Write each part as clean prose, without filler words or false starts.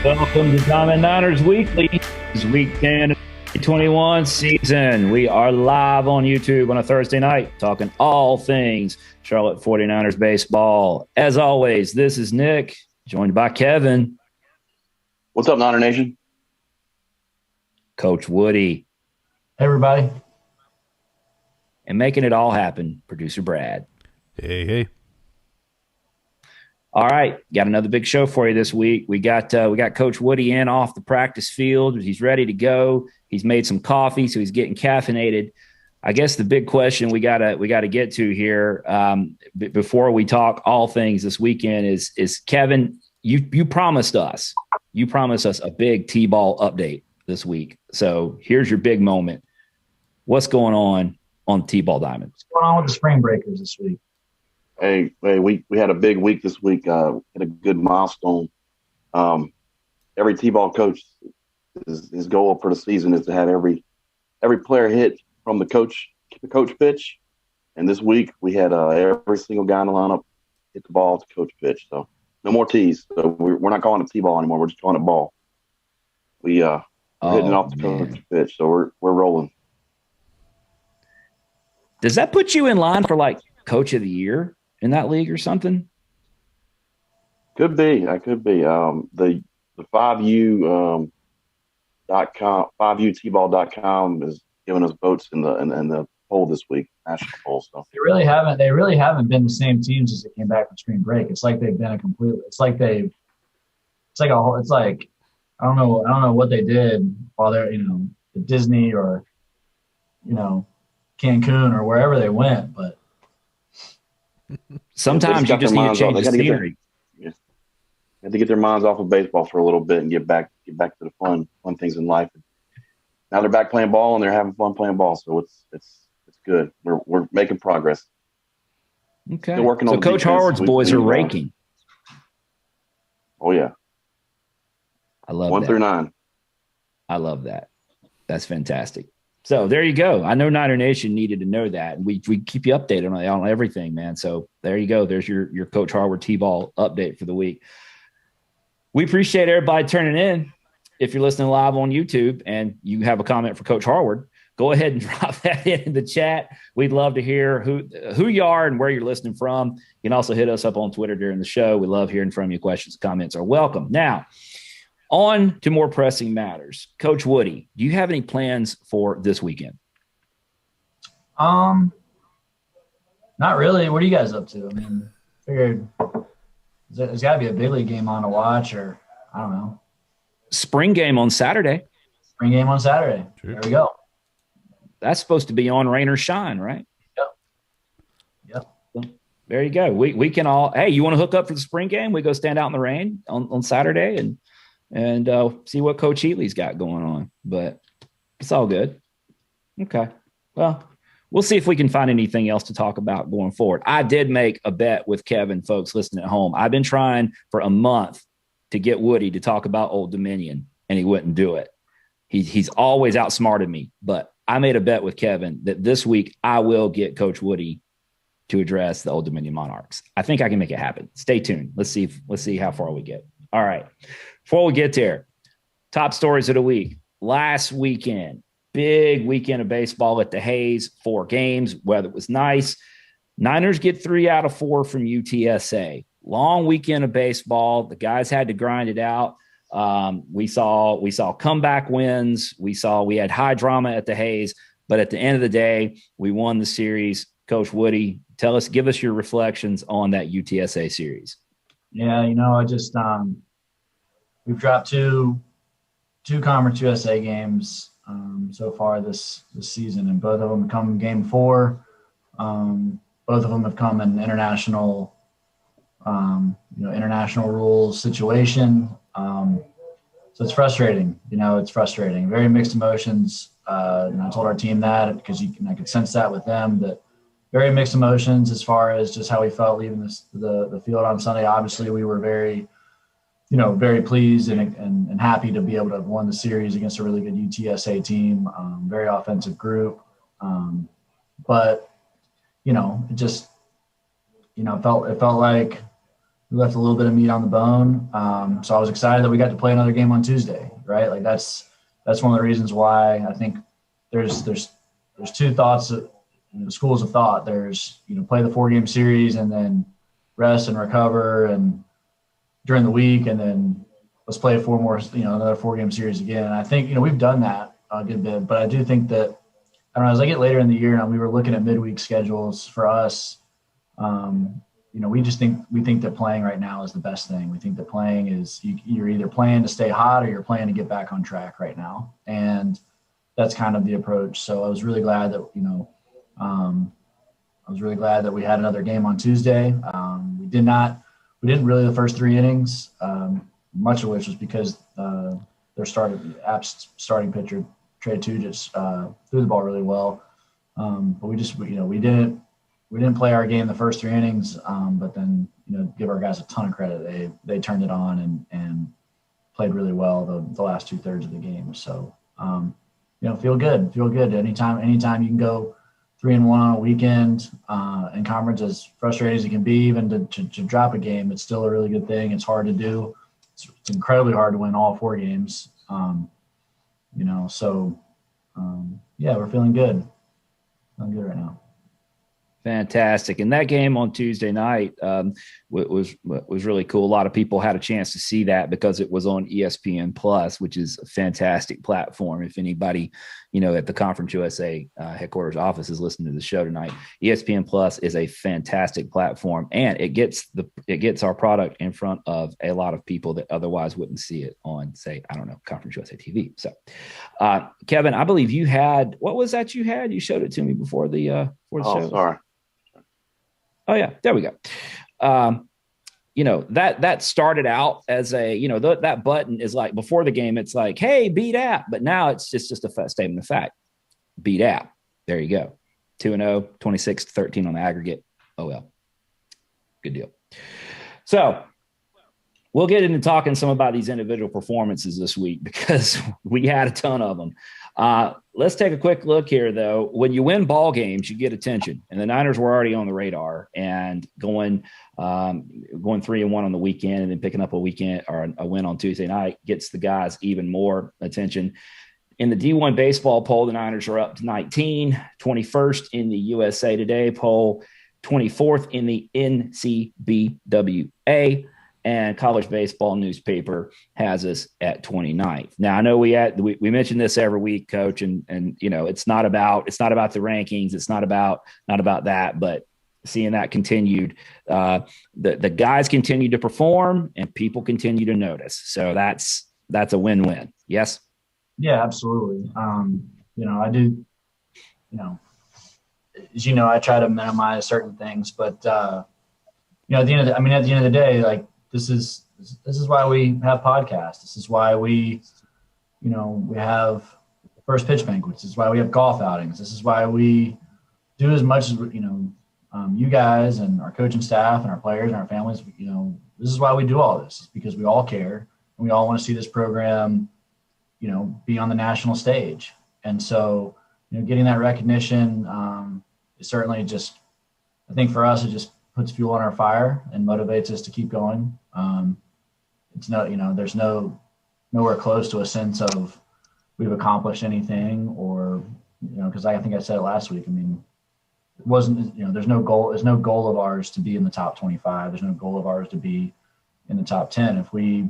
Welcome to Diamond Niners Weekly. This is week 10 of the 2021 season. We are live on YouTube on a Thursday night talking all things Charlotte 49ers baseball. As always, this is Nick, joined by Kevin. What's up, Niner Nation? Coach Woody. Hey, everybody. And making it all happen, producer Brad. Hey. All right, got another big show for you this week. We got Coach Woody in off the practice field. He's ready to go. He's made some coffee, so he's getting caffeinated. I guess the big question we gotta get to here before we talk all things this weekend is Kevin. You promised us a big T-ball update this week. So here's your big moment. What's going on T-ball Diamond? What's going on with the spring breakers this week? Hey, we had a big week this week. Hit a good milestone. Every T-ball coach, his goal for the season is to have every player hit from the coach pitch. And this week we had every single guy in the lineup hit the ball at the coach pitch. So no more tees. So we're not calling it T-ball anymore. We're just calling it ball. We're hitting it off the coach pitch. So we're rolling. Does that put you in line for like Coach of the Year in that league or something? Could be. I could be. The 5U tball.com is giving us votes in the poll this week, national poll. So They really haven't been the same team since they came back from spring break. It's like they've been I don't know what they did while they're at Disney or Cancun or wherever they went, but sometimes you just need to change the scenery. They had to get their minds off of baseball for a little bit and get back to the fun things in life. Now they're back playing ball and they're having fun playing ball, so it's good. We're making progress. Okay. Still working on Coach Howard's boys are raking. Oh yeah. I love 1 that. through 9. I love that. That's fantastic. So there you go. I know Niner Nation needed to know that. We keep you updated on everything, man. So there you go. There's your Coach Harward T-ball update for the week. We appreciate everybody turning in. If you're listening live on YouTube and you have a comment for Coach Harward, go ahead and drop that in the chat. We'd love to hear who you are and where you're listening from. You can also hit us up on Twitter during the show. We love hearing from you. Questions, comments are welcome. Now, on to more pressing matters. Coach Woody, do you have any plans for this weekend? Not really. What are you guys up to? I mean, figured there's got to be a big league game on to watch, or I don't know. Spring game on Saturday. Spring game on Saturday. Sure. There we go. That's supposed to be on rain or shine, right? Yep. There you go. We can all. Hey, you want to hook up for the spring game? We go stand out in the rain on Saturday and see what Coach Heatley's got going on. But it's all good. Okay. Well, we'll see if we can find anything else to talk about going forward. I did make a bet with Kevin, folks listening at home. I've been trying for a month to get Woody to talk about Old Dominion, and he wouldn't do it. He's always outsmarted me. But I made a bet with Kevin that this week I will get Coach Woody to address the Old Dominion Monarchs. I think I can make it happen. Stay tuned. Let's see how far we get. All right. Before we get there, top stories of the week. Last weekend, big weekend of baseball at the Hayes, 4 games. Weather was nice. Niners get 3 out of 4 from UTSA. Long weekend of baseball. The guys had to grind it out. We saw comeback wins. We had high drama at the Hayes, but at the end of the day, we won the series. Coach Woody, give us your reflections on that UTSA series. Yeah, I just we've dropped two Conference USA games so far this season, and both of them come Game 4. Both of them have come in international rules situation. So it's frustrating. It's frustrating. Very mixed emotions. And I told our team that because I could sense that with them, that very mixed emotions as far as just how we felt leaving the field on Sunday. Obviously, we were very pleased and happy to be able to have won the series against a really good UTSA team, very offensive group. But, it just, it felt like we left a little bit of meat on the bone. So I was excited that we got to play another game on Tuesday, right? Like that's one of the reasons why I think there's two thoughts, schools of thought. There's, play the 4-game series and then rest and recover and during the week, and then let's play another 4-game series again. And I think, we've done that a good bit, but I do think that, I don't know, as I get later in the year now, we were looking at midweek schedules for us. We think that playing right now is the best thing. We think that playing is, you're either playing to stay hot or you're playing to get back on track right now. And that's kind of the approach. So I was really glad that, we had another game on Tuesday. We didn't really the first 3 innings, much of which was because their starting pitcher, Trey Tugis, threw the ball really well. But we didn't play our game the first 3 innings, but then, give our guys a ton of credit. They turned it on and played really well the last 2/3 of the game. So, feel good. Anytime you can go 3-1 on a weekend in conference, as frustrating as it can be, even to drop a game, it's still a really good thing. It's hard to do. It's incredibly hard to win all 4 games. We're feeling good. Feeling good right now. Fantastic. And that game on Tuesday night was really cool. A lot of people had a chance to see that because it was on ESPN Plus, which is a fantastic platform. If anybody, at the Conference USA headquarters office is listening to the show tonight, ESPN Plus is a fantastic platform, and it gets our product in front of a lot of people that otherwise wouldn't see it on, say, I don't know, Conference USA TV. So, Kevin, I believe you had, what was that you had? You showed it to me before the show. Oh, sorry. Oh yeah, there we go. That started out as a, that button is like before the game, it's like, hey, beat app. But now it's just a statement of fact. Beat app. There you go. 2-0, 26-13 on the aggregate. Oh well. Good deal. So we'll get into talking some about these individual performances this week because we had a ton of them. Let's take a quick look here, though. When you win ball games, you get attention, and the Niners were already on the radar and going 3-1 on the weekend, and then picking up a win on Tuesday night gets the guys even more attention. In the D1 baseball poll, the Niners are up to 19, 21st in the USA Today poll, 24th in the NCBWA. And College Baseball Newspaper has us at 29th. Now I know we mention this every week, Coach, and it's not about the rankings, it's not about that, but seeing that continued, the guys continue to perform and people continue to notice. So that's a win-win. Yes. Yeah, absolutely. I do. As I try to minimize certain things, but at the end of the day, like. This is why we have podcasts. This is why we have first pitch banquets. This is why we have golf outings. This is why we do as much as, you guys and our coaching staff and our players and our families, this is why we do all this. It's because we all care and we all want to see this program, be on the national stage. And so, getting that recognition is certainly just, I think for us, it just puts fuel on our fire and motivates us to keep going. It's there's nowhere close to a sense of we've accomplished anything, or, because I think I said it last week. I mean, it wasn't, there's no goal of ours to be in the top 25. There's no goal of ours to be in the top 10. If we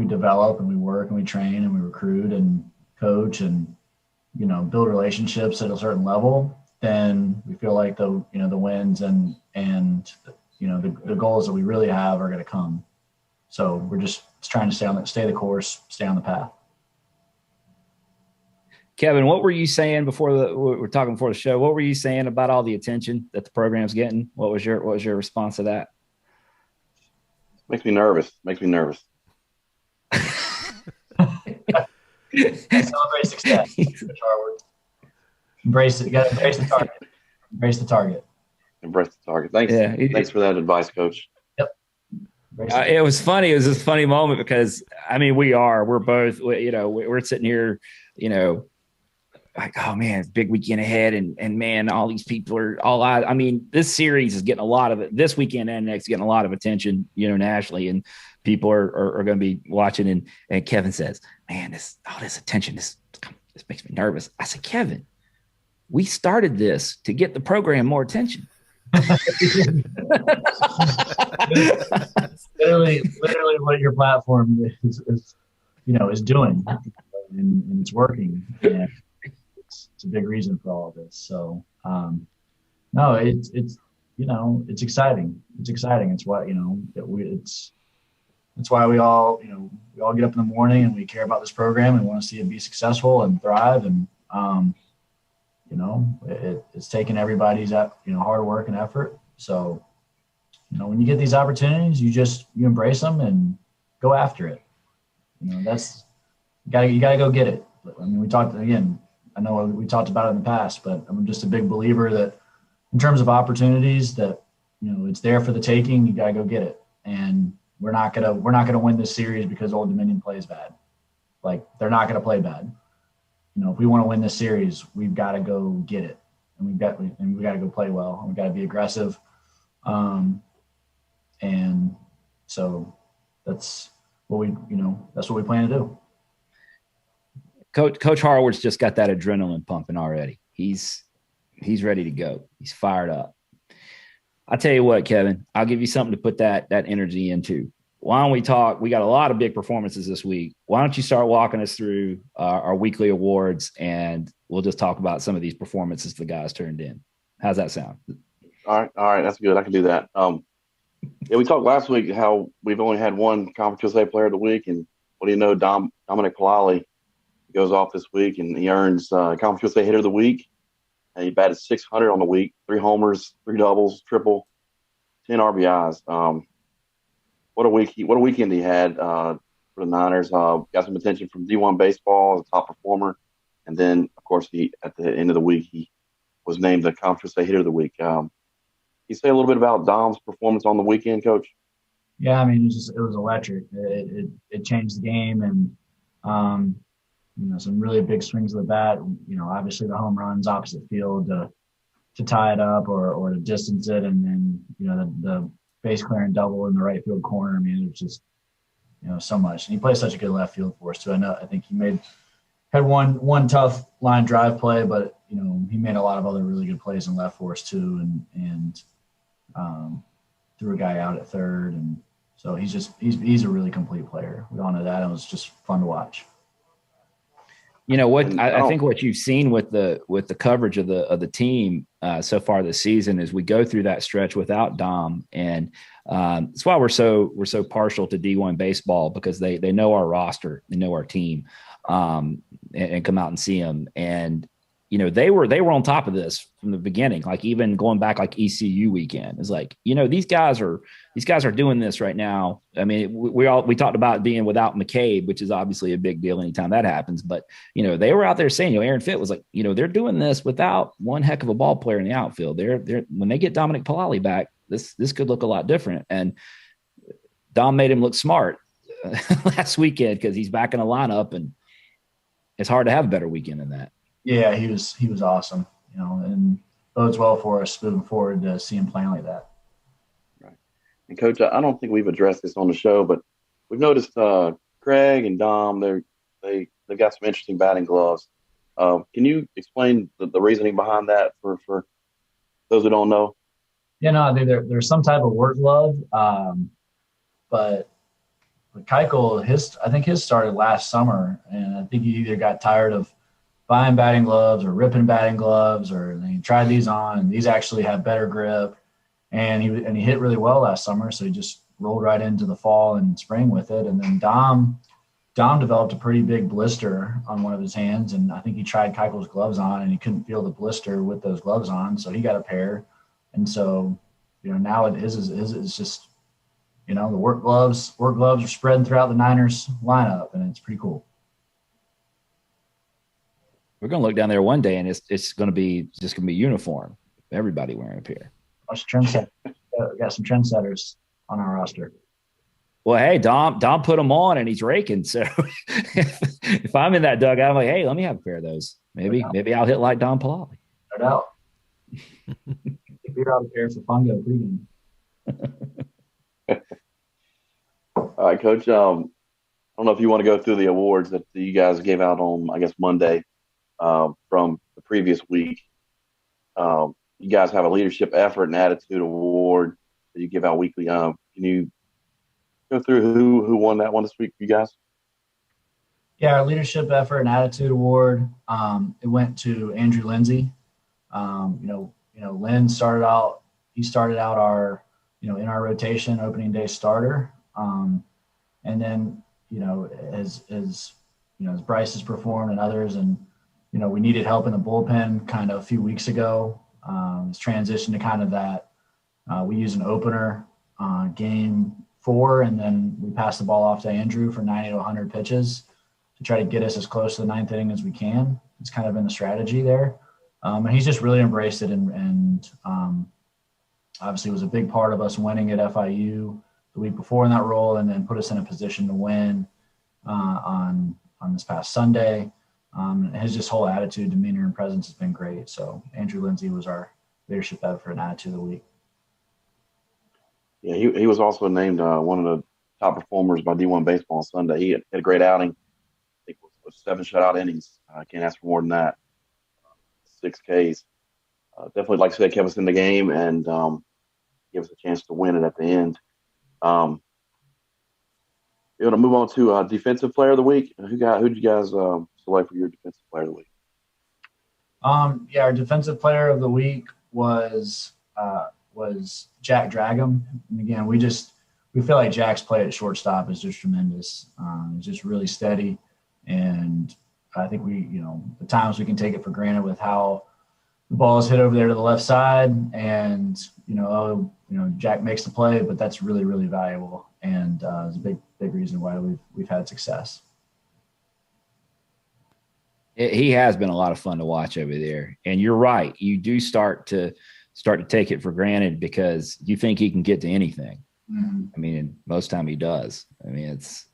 develop and we work and we train and we recruit and coach and, build relationships at a certain level, then we feel like the wins and the goals that we really have are going to come. So we're just trying to stay the course, stay on the path. Kevin, what were you saying before we're talking before the show? What were you saying about all the attention that the program's getting? What was your response to that? Makes me nervous. Celebrate success. Embrace it. You got to embrace the target. Embrace the target. Embrace the target. Thanks. Yeah, thanks for that advice, Coach. Yep. It was funny. It was this funny moment because we're both, we're sitting here, like, oh man, it's a big weekend ahead, and man, all these people are all out. I mean, this series is getting a lot of it. This weekend and next, getting a lot of attention, nationally, and people are going to be watching. And Kevin says, "Man, all this attention, this makes me nervous." I said, "Kevin, we started this to get the program more attention." literally what your platform is doing, and it's working, and it's a big reason for all of this. So no, it's exciting. It's exciting. It's why it's why we all get up in the morning and we care about this program and want to see it be successful and thrive. And it's taken everybody's hard work and effort. So when you get these opportunities, you embrace them and go after it. That's you gotta go get it. I mean, we talked again. I know we talked about it in the past, but I'm just a big believer that in terms of opportunities, that it's there for the taking. You gotta go get it, and we're not gonna win this series because Old Dominion plays bad. Like, they're not gonna play bad. If we want to win this series, we've got to go get it, and we got to go play well, and we got to be aggressive. And so that's what we plan to do. Coach Harward's just got that adrenaline pumping already. He's ready to go. He's fired up. I'll tell you what, Kevin, I'll give you something to put that energy into. Why don't we talk? We got a lot of big performances this week. Why don't you start walking us through our weekly awards, and we'll just talk about some of these performances the guys turned in. How's that sound? All right. That's good. I can do that. We talked last week how we've only had one Conference USA Player of the Week, and what do you know, Dominic Palali goes off this week, and he earns Conference USA Hitter of the Week, and he batted .600 on the week, 3 homers, 3 doubles, triple, 10 RBIs. What a weekend he had for the Niners. Got some attention from D1 baseball as a top performer, and then of course at the end of the week he was named the Conference USA Hitter of the Week. Can you say a little bit about Dom's performance on the weekend, Coach? Yeah, I mean, it was electric. It changed the game, and some really big swings of the bat. Obviously the home runs opposite field to tie it up or to distance it, and then the base clearing double in the right field corner. I mean, it was just so much. And he plays such a good left field for us too. I think he had one tough line drive play, but he made a lot of other really good plays in left for us too, and threw a guy out at third, and so he's a really complete player. We all know that. It was just fun to watch. I think what you've seen with the coverage of the team so far this season is we go through that stretch without Dom, and that's why we're so partial to D1 baseball, because they know our roster, they know our team, and come out and see them. And they were on top of this from the beginning. Like, even going back, like ECU weekend is like, these guys are doing this right now. I mean, we talked about being without McCabe, which is obviously a big deal anytime that happens. But they were out there saying, Aaron Fitt was like, they're doing this without one heck of a ball player in the outfield. They're when they get Dominic Palali back, this could look a lot different. And Dom made him look smart last weekend, because he's back in the lineup, and it's hard to have a better weekend than that. Yeah, he was awesome, and bodes well for us moving forward to see him playing like that. Right. And Coach, I don't think we've addressed this on the show, but we've noticed Craig and Dom, they've got some interesting batting gloves. Can you explain the reasoning behind that for those who don't know? Yeah, no, I think there's some type of work glove, but Keuchel, I think his started last summer, and I think he either got tired of buying batting gloves or ripping batting gloves, or he tried these on, and these actually have better grip, and he hit really well last summer, so he just rolled right into the fall and spring with it. And then Dom developed a pretty big blister on one of his hands, and I think he tried Keuchel's gloves on, and he couldn't feel the blister with those gloves on, so he got a pair. And so now his is just the work gloves are spreading throughout the Niners lineup, and it's pretty cool. We're going to look down there one day, and it's just going to be uniform. Everybody wearing a pair. We got some trendsetters on our roster. Well, hey, Dom put him on and he's raking. So if I'm in that dugout, I'm like, hey, let me have a pair of those. Maybe I'll hit like Don Palali. No doubt. Figure out a pair for Fungo pregame. All right, Coach. I don't know if you want to go through the awards that you guys gave out on, I guess, Monday from the previous week. You guys have a leadership effort and attitude award that you give out weekly. Can you go through who won that one this week for you guys? Yeah, our leadership effort and attitude award. It went to Andrew Lindsay. Lynn started out. He started out our, in our rotation opening day starter. And then, as Bryce has performed and others, and, we needed help in the bullpen kind of a few weeks ago. It's transitioned to kind of that. We use an opener game 4, and then we pass the ball off to Andrew for 90 to 100 pitches to try to get us as close to the 9th inning as we can. It's kind of been the strategy there. And he's just really embraced it and obviously was a big part of us winning at FIU the week before in that role, and then put us in a position to win on this past Sunday. His just whole attitude, demeanor, and presence has been great. So Andrew Lindsay was our leadership effort and attitude of the week. Yeah, he was also named one of the top performers by D1 Baseball on Sunday. He had a great outing. I think it was 7 shutout innings. I can't ask for more than that. 6 Ks. Definitely, like I said, kept us in the game and give us a chance to win it at the end. We're going to move on to defensive player of the week. Who'd you guys select for your defensive player of the week? Our defensive player of the week was Jack Dragum. And again, we feel like Jack's play at shortstop is just tremendous. It's just really steady, and I think at times we can take it for granted with how the ball is hit over there to the left side, and Jack makes the play, but that's really, really valuable, and it's a big reason why we've had success. He has been a lot of fun to watch over there, and you're right. You do start to take it for granted because you think he can get to anything. Mm-hmm. I mean, most time he does. I mean, it's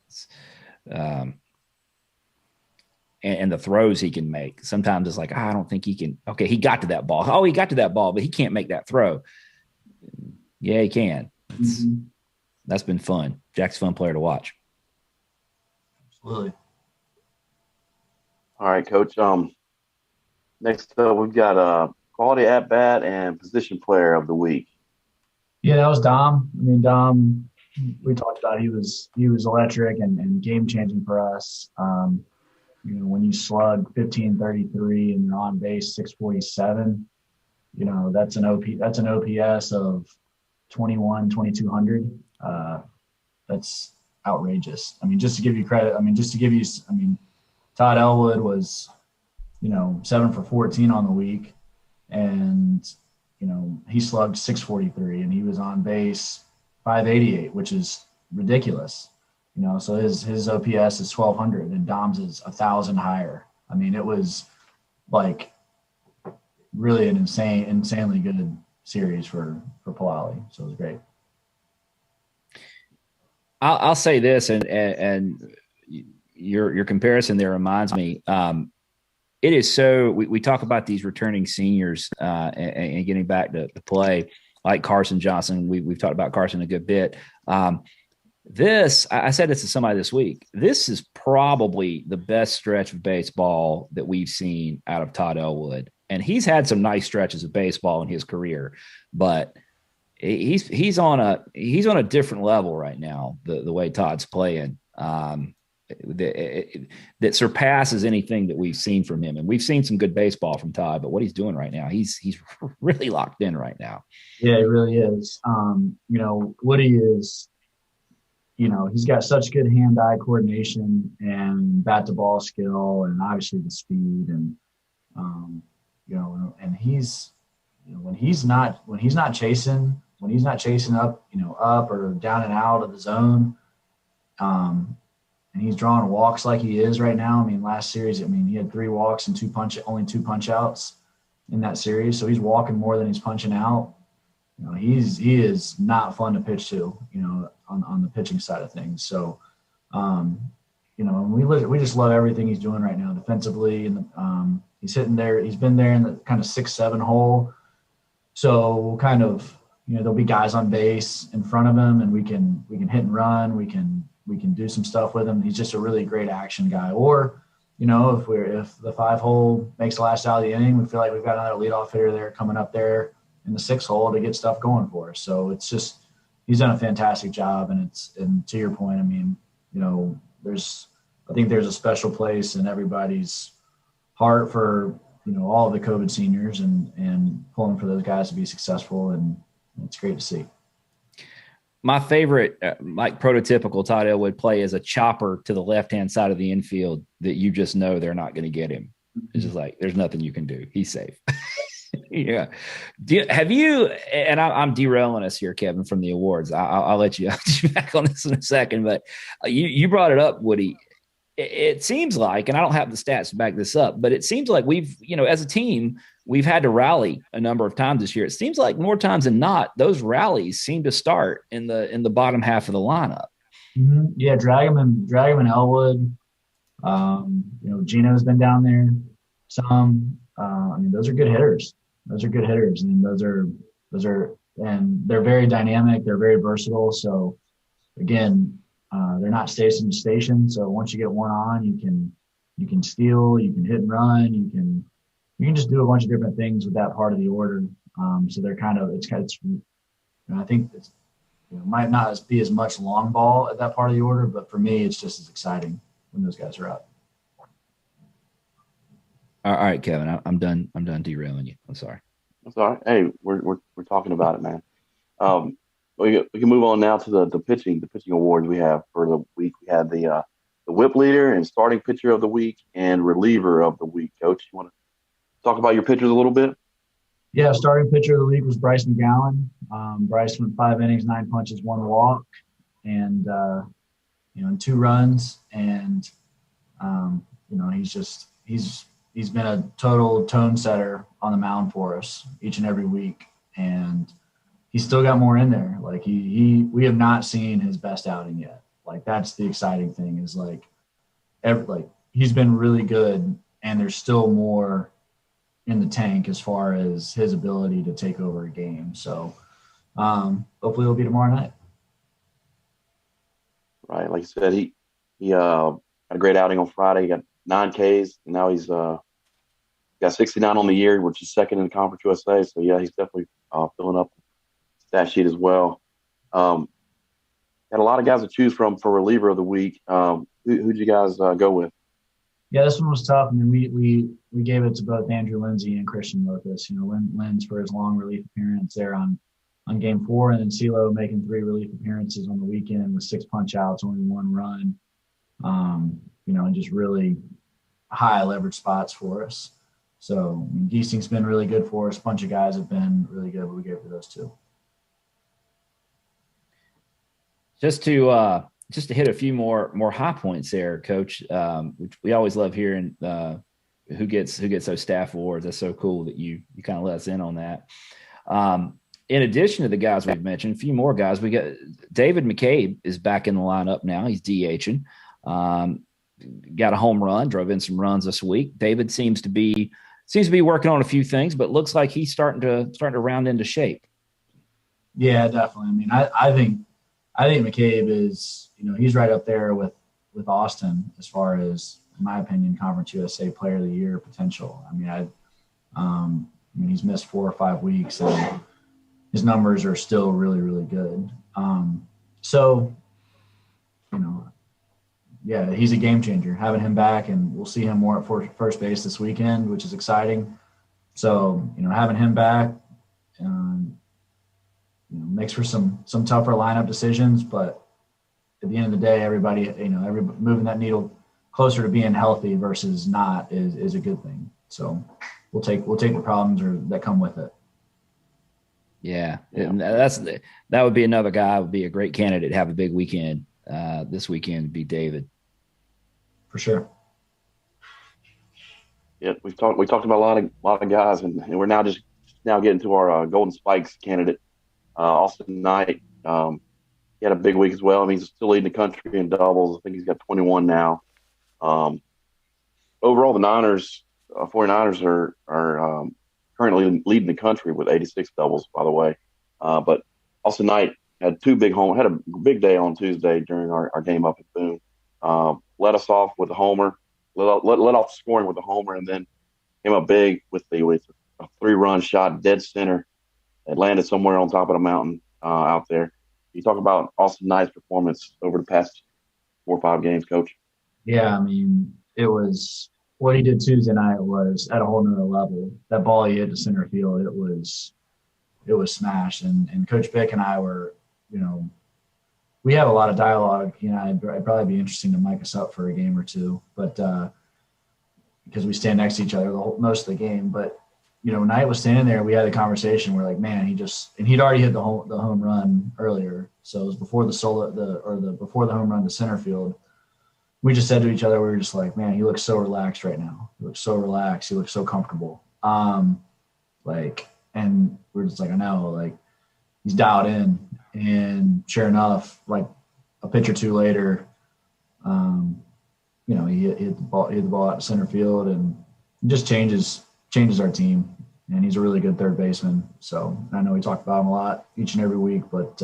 and the throws he can make. Sometimes it's like, I don't think he can. Okay, he got to that ball. Oh, he got to that ball, but he can't make that throw. Yeah, he can. Mm-hmm. That's been fun. Jack's a fun player to watch. Absolutely. All right, Coach. Next up, we've got quality at bat and position player of the week. Yeah, that was Dom. I mean, Dom, we talked about he was electric and game changing for us. When you slug 1533 and you're on base 647, that's an OPS of 2200. That's outrageous. I mean, just to give you credit, Todd Elwood was, 7 for 14 on the week, and he slugged 643 and he was on base 588, which is ridiculous. So his OPS is 1200 and Dom's is 1,000 higher. I mean, it was like really an insanely good series for Palali. So it was great. I'll say this, and your comparison there reminds me. It is so we talk about these returning seniors and getting back to play like Carson Johnson. We've talked about Carson a good bit. I said this to somebody this week. This is probably the best stretch of baseball that we've seen out of Todd Elwood. And he's had some nice stretches of baseball in his career, but he's on a different level right now, the way Todd's playing. That surpasses anything that we've seen from him. And we've seen some good baseball from Todd, but what he's doing right now, he's really locked in right now. Yeah, he really is. Woody is, he's got such good hand-eye coordination and bat-to-ball skill, and obviously the speed, and and he's, when he's not chasing up, up or down and out of the zone, and he's drawing walks like he is right now. I mean, last series, he had 3 walks and only 2 punch outs in that series, so he's walking more than he's punching out. he is not fun to pitch to, on the pitching side of things. So, and we just love everything he's doing right now defensively, and he's hitting there. He's been there in the kind of 6-7 hole. So we'll kind of, there'll be guys on base in front of him, and we can hit and run. We can do some stuff with him. He's just a really great action guy. Or, if the 5 hole makes the last out of the inning, we feel like we've got another leadoff hitter there coming up there in the 6 hole to get stuff going for us. So it's just, he's done a fantastic job. And to your point, I mean, I think there's a special place in everybody's heart for, all of the COVID seniors and pulling for those guys to be successful. And it's great to see. My favorite, like prototypical Todd Elwood play is a chopper to the left-hand side of the infield that you just know they're not going to get him. It's just like, there's nothing you can do. He's safe. Yeah. Have you, and I'm derailing us here, Kevin, from the awards. I'll let you back on this in a second, but you brought it up, Woody. It seems like, and I don't have the stats to back this up, but it seems like we've, as a team, we've had to rally a number of times this year. It seems like more times than not, those rallies seem to start in the bottom half of the lineup. Mm-hmm. Yeah, drag him and Elwood. Gino's been down there. Those are good hitters. And those are, and they're very dynamic. They're very versatile. So again, they're not station to station. So once you get one on, you can steal, you can hit and run, you can just do a bunch of different things with that part of the order. So they're I think it's, might not be as much long ball at that part of the order, but for me, it's just as exciting when those guys are up. All right, Kevin, I'm done derailing you. I'm sorry. That's all right. Hey, we're talking about it, man. We can move on now to the pitching awards we have for the week. We had the whip leader and starting pitcher of the week and reliever of the week. Coach, you want to talk about your pitchers a little bit? Yeah, starting pitcher of the week was Bryce McGowan. Bryce went 5 innings, 9 punches, 1 walk, and and 2 runs. And he's been a total tone setter on the mound for us each and every week, and he's still got more in there. Like we have not seen his best outing yet. Like that's the exciting thing is he's been really good, and there's still more in the tank as far as his ability to take over a game. So hopefully it'll be tomorrow night. Right, like you said, he had a great outing on Friday. He got 9 Ks, and now he's got 69 on the year, which is second in the Conference USA. So yeah, he's definitely filling up the stat sheet as well. Had a lot of guys to choose from for reliever of the week. Who'd you guys go with? Yeah, this one was tough. I mean, we gave it to both Andrew Lindsay and Christian Lopez. Lynn's for his long relief appearance there on game 4, and then CeeLo making 3 relief appearances on the weekend with 6 punch outs, only 1 run. And just really high leverage spots for us. So Giesing's been really good for us. A bunch of guys have been really good, but we gave it to those 2. Just to hit a few more high points there, Coach, which we always love hearing who gets those staff awards. That's so cool that you kind of let us in on that. In addition to the guys we've mentioned, a few more guys. We got David McCabe is back in the lineup now. He's DHing. Got a home run, drove in some runs this week. David seems to be working on a few things, but looks like he's starting to round into shape. Yeah, definitely. I mean, I think McCabe is, he's right up there with Austin as far as, in my opinion, Conference USA Player of the Year potential. I mean, he's missed 4 or 5 weeks, and his numbers are still really, really good. Yeah, he's a game changer. Having him back, and we'll see him more at first base this weekend, which is exciting. So, having him back, makes for some tougher lineup decisions, but at the end of the day, everybody moving that needle closer to being healthy versus not is a good thing. So we'll take the problems that come with it. Yeah. And that would be another guy would be a great candidate to have a big weekend this weekend to be David. For sure. Yeah, we talked about a lot of guys, and we're now getting to our Golden Spikes candidate. Austin Knight, he had a big week as well. I mean, he's still leading the country in doubles. I think he's got 21 now. Um, Overall, the 49ers are currently leading the country with 86 doubles, by the way. But Austin Knight had had a big day on Tuesday during our game up at Boone. Led us off with a homer, let off scoring with a homer, and then came up big with a 3-run shot dead center. It landed somewhere on top of the mountain out there. You talk about Austin Knight's performance over the past 4 or 5 games, Coach. Yeah, I mean, it was what he did Tuesday night was at a whole nother level. That ball he hit to center field, it was smashed. And Coach Bick and I were, we have a lot of dialogue. It'd probably be interesting to mic us up for a game or two, but because we stand next to each other most of the game. But Knight was standing there. We had a conversation. We're like, man, he'd already hit the home run earlier, so it was before before the home run to center field. We just said to each other, we were just like, man, he looks so relaxed right now. He looks so relaxed. He looks so comfortable. And we're just like, I know, like he's dialed in. And sure enough, like a pitch or two later, he hit the ball out to center field, and it just changes our team. And he's a really good third baseman. So I know we talk about him a lot each and every week, but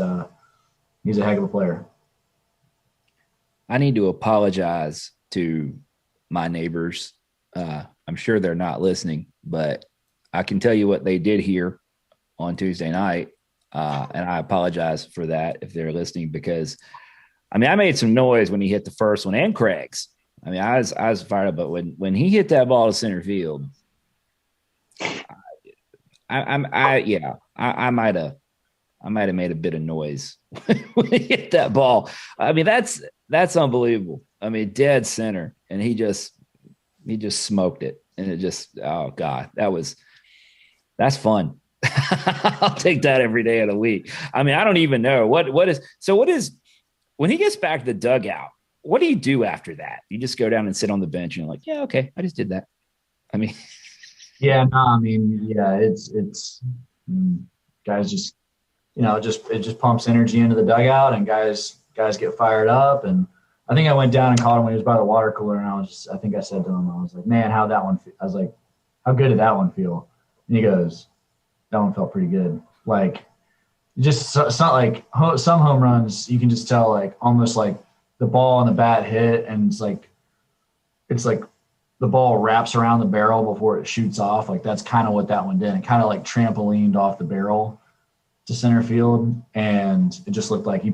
he's a heck of a player. I need to apologize to my neighbors. I'm sure they're not listening, but I can tell you what they did here on Tuesday night. And I apologize for that if they're listening, because I made some noise when he hit the first one, and Craig's. I was fired up, but when he hit that ball to center field, I might have made a bit of noise when he hit that ball. That's unbelievable. Dead center, and he just smoked it, and it just, oh God, that's fun. I'll take that every day of the week. I don't even know what is when he gets back to the dugout, what do you do after that? You just go down and sit on the bench and you're like, yeah, okay, I just did that. Yeah, no, it's guys just, it just pumps energy into the dugout, and guys get fired up. And I think I went down and caught him when he was by the water cooler, and I think I said to him, I was like, man, how good did that one feel? And he goes, that one felt pretty good. Like, it's not like some home runs, you can just tell, like, almost like the ball and the bat hit, and it's like the ball wraps around the barrel before it shoots off. Like, that's kind of what that one did. It kind of like trampolined off the barrel to center field, and it just looked like he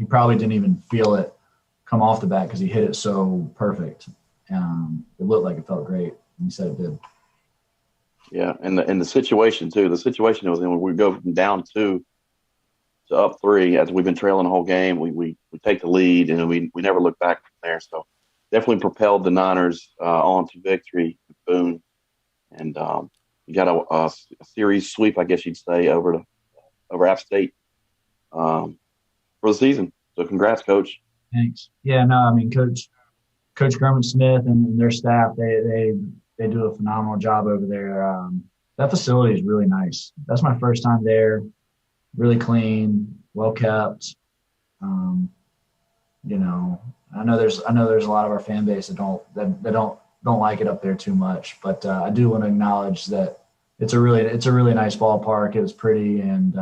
probably didn't even feel it come off the bat because he hit it so perfect. It looked like it felt great, and he said it did. Yeah, and the situation too. The situation it was in, when we go from down 2 to up 3, as we've been trailing the whole game, we take the lead, and we never look back from there. So definitely propelled the Niners on to victory with Boone, and you got a series sweep, I guess you'd say, over App State for the season. So congrats, Coach. Thanks. Yeah, no, Coach Grumman Smith and their staff, they do a phenomenal job over there. That facility is really nice. That's my first time there. Really clean, well kept. I know there's a lot of our fan base that don't like it up there too much, but I do want to acknowledge that it's a really nice ballpark. It was pretty, and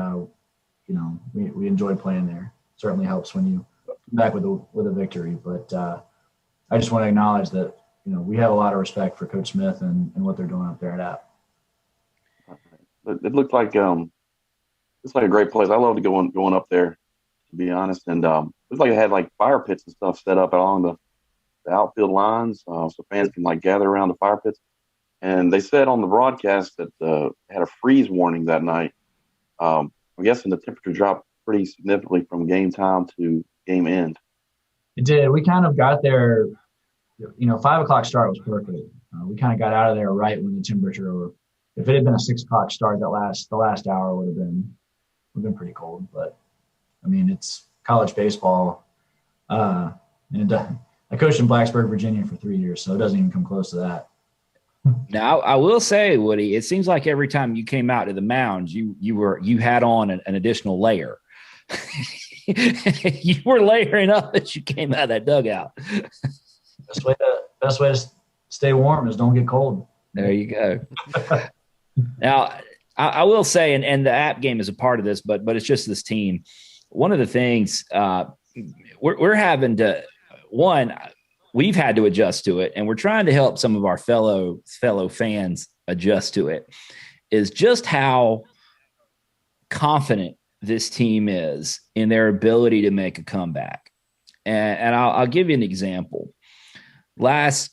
we enjoyed playing there. Certainly helps when you come back with a victory. But I just want to acknowledge that we have a lot of respect for Coach Smith and what they're doing up there at App. It looked like it's like a great place. I love going up there, to be honest. And it looks like they had like fire pits and stuff set up along the outfield lines, so fans can like gather around the fire pits. And they said on the broadcast that had a freeze warning that night. I'm guessing the temperature dropped pretty significantly from game time to game end. It did. We kind of got there. 5 o'clock start was perfect. We kind of got out of there right when the temperature. If it had been a 6 o'clock start, the last hour would have been pretty cold. But it's college baseball, and I coached in Blacksburg, Virginia for 3 years, so it doesn't even come close to that. Now, I will say, Woody, it seems like every time you came out to the mound, you had on an additional layer. You were layering up as you came out of that dugout. Best way to stay warm is don't get cold. There you go. Now, I will say, and the app game is a part of this, but it's just this team. One of the things we're having to we've had to adjust to it, and we're trying to help some of our fellow fans adjust to it, is just how confident this team is in their ability to make a comeback. And I'll give you an example. Last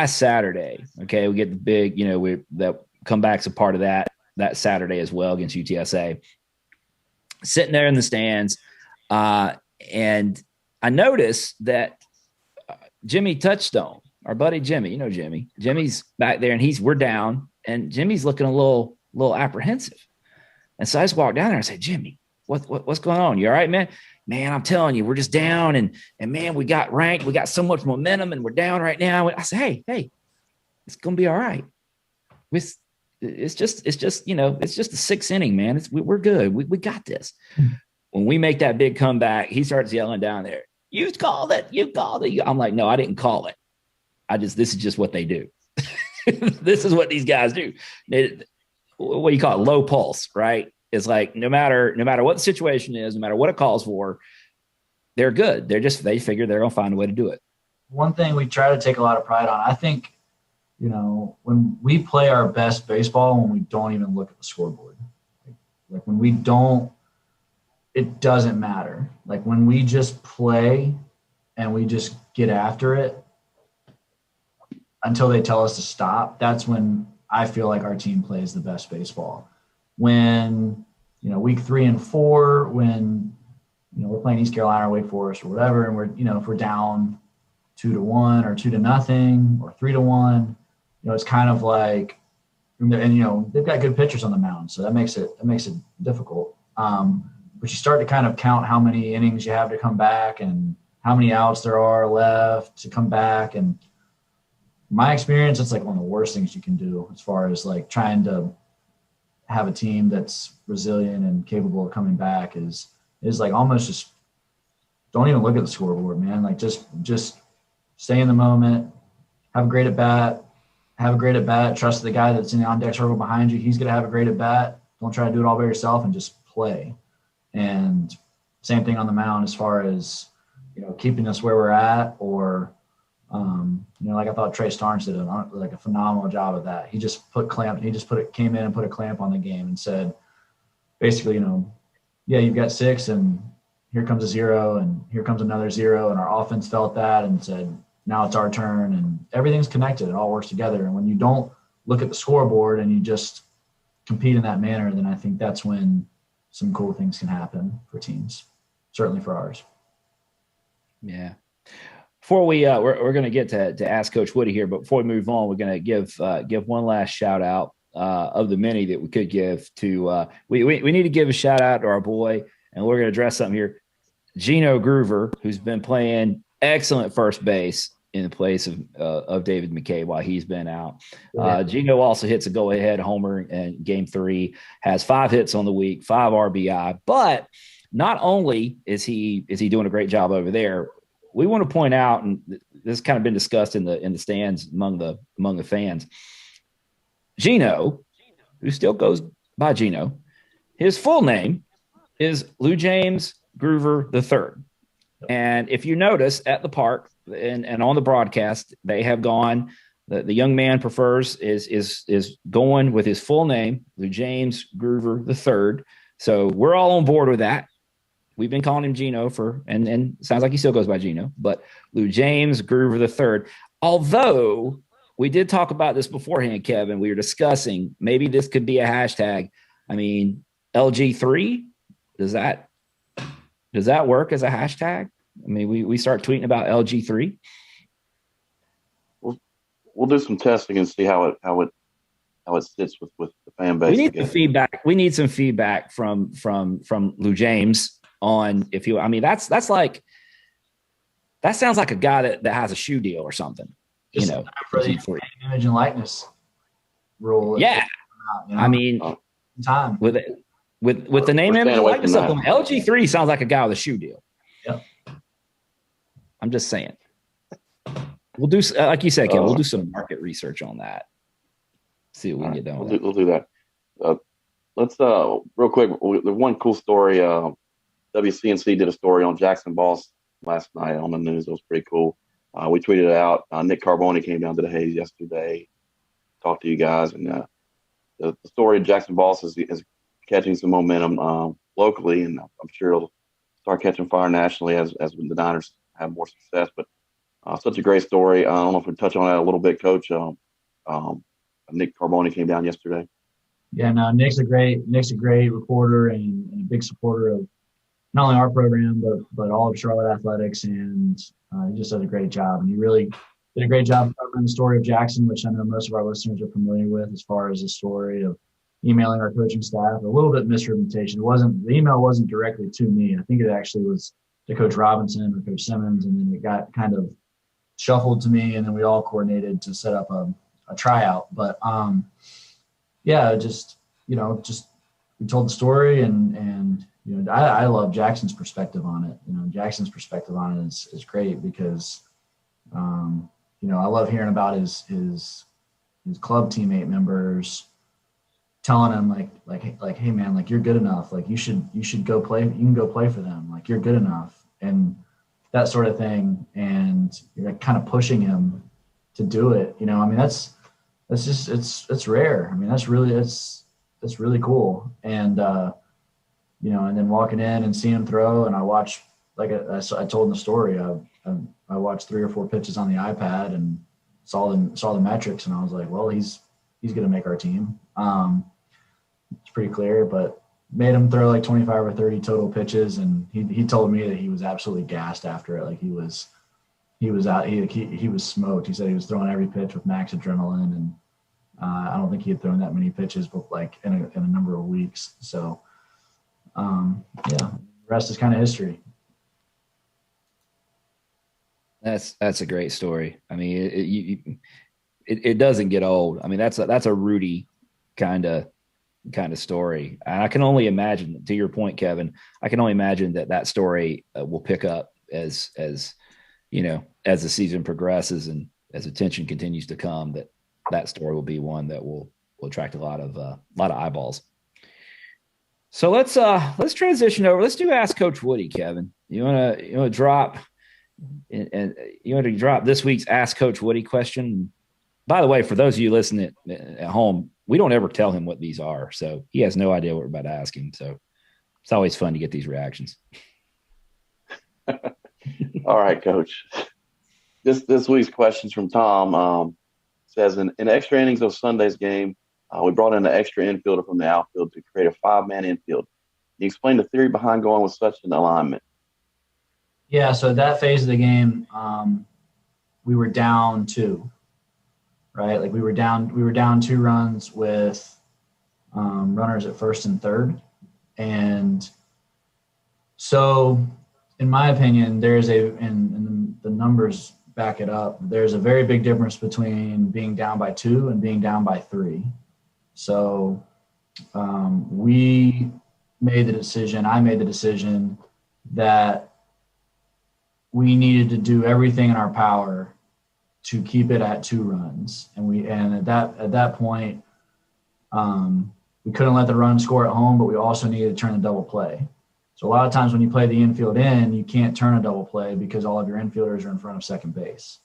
Saturday, okay, we get the big, that comeback's a part of that Saturday as well against UTSA. Sitting there in the stands, and I noticed that Jimmy Touchstone, our buddy Jimmy, Jimmy. Jimmy's back there, and we're down, and Jimmy's looking a little apprehensive. And so I just walked down there and said, Jimmy, what's going on? You all right, man? Man, I'm telling you, we're just down, and man, we got ranked, we got so much momentum, and we're down right now. I said, hey, it's gonna be all right. It's just the sixth inning, man. We're good. We got this. When we make that big comeback, he starts yelling down there, You called it. I'm like, no, I didn't call it. This is just what they do. This is what these guys do. What do you call it? Low pulse, right? It's like no matter what the situation is, no matter what it calls for, they're good. They figure they're gonna find a way to do it. One thing we try to take a lot of pride on, I think, when we play our best baseball, when we don't even look at the scoreboard, like when we don't, it doesn't matter. Like when we just play and we just get after it until they tell us to stop, that's when I feel like our team plays the best baseball. When, week 3 and 4, when, we're playing East Carolina or Wake Forest or whatever, and we're, if we're down 2-1 or 2-0 or 3-1, it's kind of like, and they've got good pitchers on the mound, so that makes it difficult. But you start to kind of count how many innings you have to come back and how many outs there are left to come back. And my experience, it's like one of the worst things you can do as far as like trying to have a team that's resilient and capable of coming back is like almost just don't even look at the scoreboard, man. Like just stay in the moment, have a great at bat, trust the guy that's in the on-deck circle behind you. He's going to have a great at bat. Don't try to do it all by yourself and just play. And same thing on the mound as far as, keeping us where we're at or, like I thought Trey Starnes did a phenomenal job of that. He just came in and put a clamp on the game and said, basically, yeah, you've got 6 and here comes a 0 and here comes another 0. And our offense felt that and said, now it's our turn, and everything's connected. It all works together. And when you don't look at the scoreboard and you just compete in that manner, then I think that's when some cool things can happen for teams, certainly for ours. Yeah. Before we're going to get to ask Coach Woody here, but before we move on, we're going to give one last shout out of the many that we could give to. We need to give a shout out to our boy, and we're going to address something here. Gino Groover, who's been playing excellent first base in the place of David McKay while he's been out. Gino also hits a go-ahead homer in Game 3, has 5 hits on the week, 5 RBI. But not only is he doing a great job over there, we want to point out, and this has kind of been discussed in the stands among the fans. Gino, who still goes by Gino, his full name is Lou James Groover III. And if you notice at the park and on the broadcast, they have gone. The young man prefers is going with his full name, Lou James Groover III. So we're all on board with that. We've been calling him Gino and it sounds like he still goes by Gino, but Lou James Groover III. Although we did talk about this beforehand, Kevin, we were discussing maybe this could be a hashtag. I mean, LG3, does that work as a hashtag? I mean, we start tweeting about LG3. We'll do some testing and see how it sits with the fan base. We need the feedback. We need some feedback from Lou James on if you. I mean, that sounds like a guy that has a shoe deal or something. you know, for the image and likeness rule. Yeah. You know? I mean, time with the name image and likeness up, LG3 sounds like a guy with a shoe deal. Yep. I'm just saying. We'll do, like you said, Ken, we'll do some market research on that. See what we can get done with we'll do that. Let's real quick. The one cool story. WCNC did a story on Jackson Boss last night on the news. It was pretty cool. We tweeted it out. Nick Carboni came down to the Hayes yesterday, talked to you guys, and the story of Jackson Boss is catching some momentum locally, and I'm sure it'll start catching fire nationally as the Niners have more success. But such a great story. I don't know if we touch on that a little bit, Coach. Nick Carboni came down yesterday. Yeah, no, Nick's a great reporter and a big supporter of not only our program but all of Charlotte athletics, and he just does a great job. And he really did a great job covering the story of Jackson, which I know most of our listeners are familiar with, as far as the story of emailing our coaching staff. A little bit misrepresentation. The email wasn't directly to me. I think it actually was to Coach Robinson or Coach Simmons, and then it got kind of shuffled to me, and then we all coordinated to set up a tryout. But just we told the story, and I love Jackson's perspective on it. Jackson's perspective on it is great because I love hearing about his club teammate members telling him like hey man, like you're good enough, like you should go play, you can go play for them, like you're good enough, and that sort of thing. And you're like kind of pushing him to do it. I mean, that's just it's rare. I mean, that's really cool. And and then walking in and seeing him throw, and I watched, like I told in the story, I watched 3 or 4 pitches on the iPad and saw the metrics, and I was like, well, he's going to make our team. It's pretty clear, but made him throw like 25 or 30 total pitches, and he told me that he was absolutely gassed after it. Like he was out, he was smoked. He said he was throwing every pitch with max adrenaline, and I don't think he had thrown that many pitches, but like in a number of weeks. So the rest is kind of history. That's a great story. I mean, it doesn't get old. I mean, that's a Rudy kind of story. And I can only imagine, to your point, Kevin, I can only imagine that story will pick up as the season progresses and as attention continues to come, that story will be one that will attract a lot of eyeballs. So let's transition over. Let's do Ask Coach Woody, Kevin. You want to drop and you want to drop this week's Ask Coach Woody question. By the way, for those of you listening at home, we don't ever tell him what these are, so he has no idea what we're about to ask him. So it's always fun to get these reactions. All right, Coach. This week's questions from Tom says, in extra innings of Sunday's game, we brought in an extra infielder from the outfield to create a 5-man infield. Can you explain the theory behind going with such an alignment? Yeah, so that phase of the game, we were down 2, right? Like we were down 2 runs with runners at first and third. And so in my opinion, and the numbers back it up, there's a very big difference between being down by 2 and being down by 3. So I made the decision that we needed to do everything in our power to keep it at 2 runs. And at that point, we couldn't let the run score at home, but we also needed to turn the double play. So a lot of times when you play the infield in, you can't turn a double play because all of your infielders are in front of second base.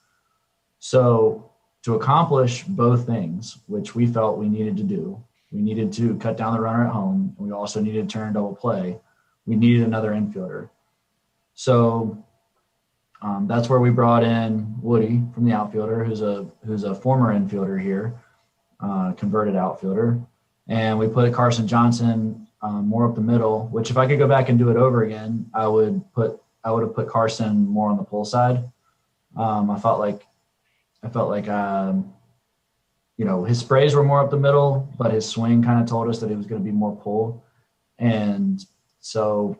So to accomplish both things, which we felt we needed to do, we needed to cut down the runner at home, and we also needed to turn double play. We needed another infielder. So that's where we brought in Woody from the outfielder, who's a former infielder here, converted outfielder, and we put Carson Johnson more up the middle. Which, if I could go back and do it over again, I would have put Carson more on the pull side. I felt like his sprays were more up the middle, but his swing kind of told us that he was going to be more pull. And so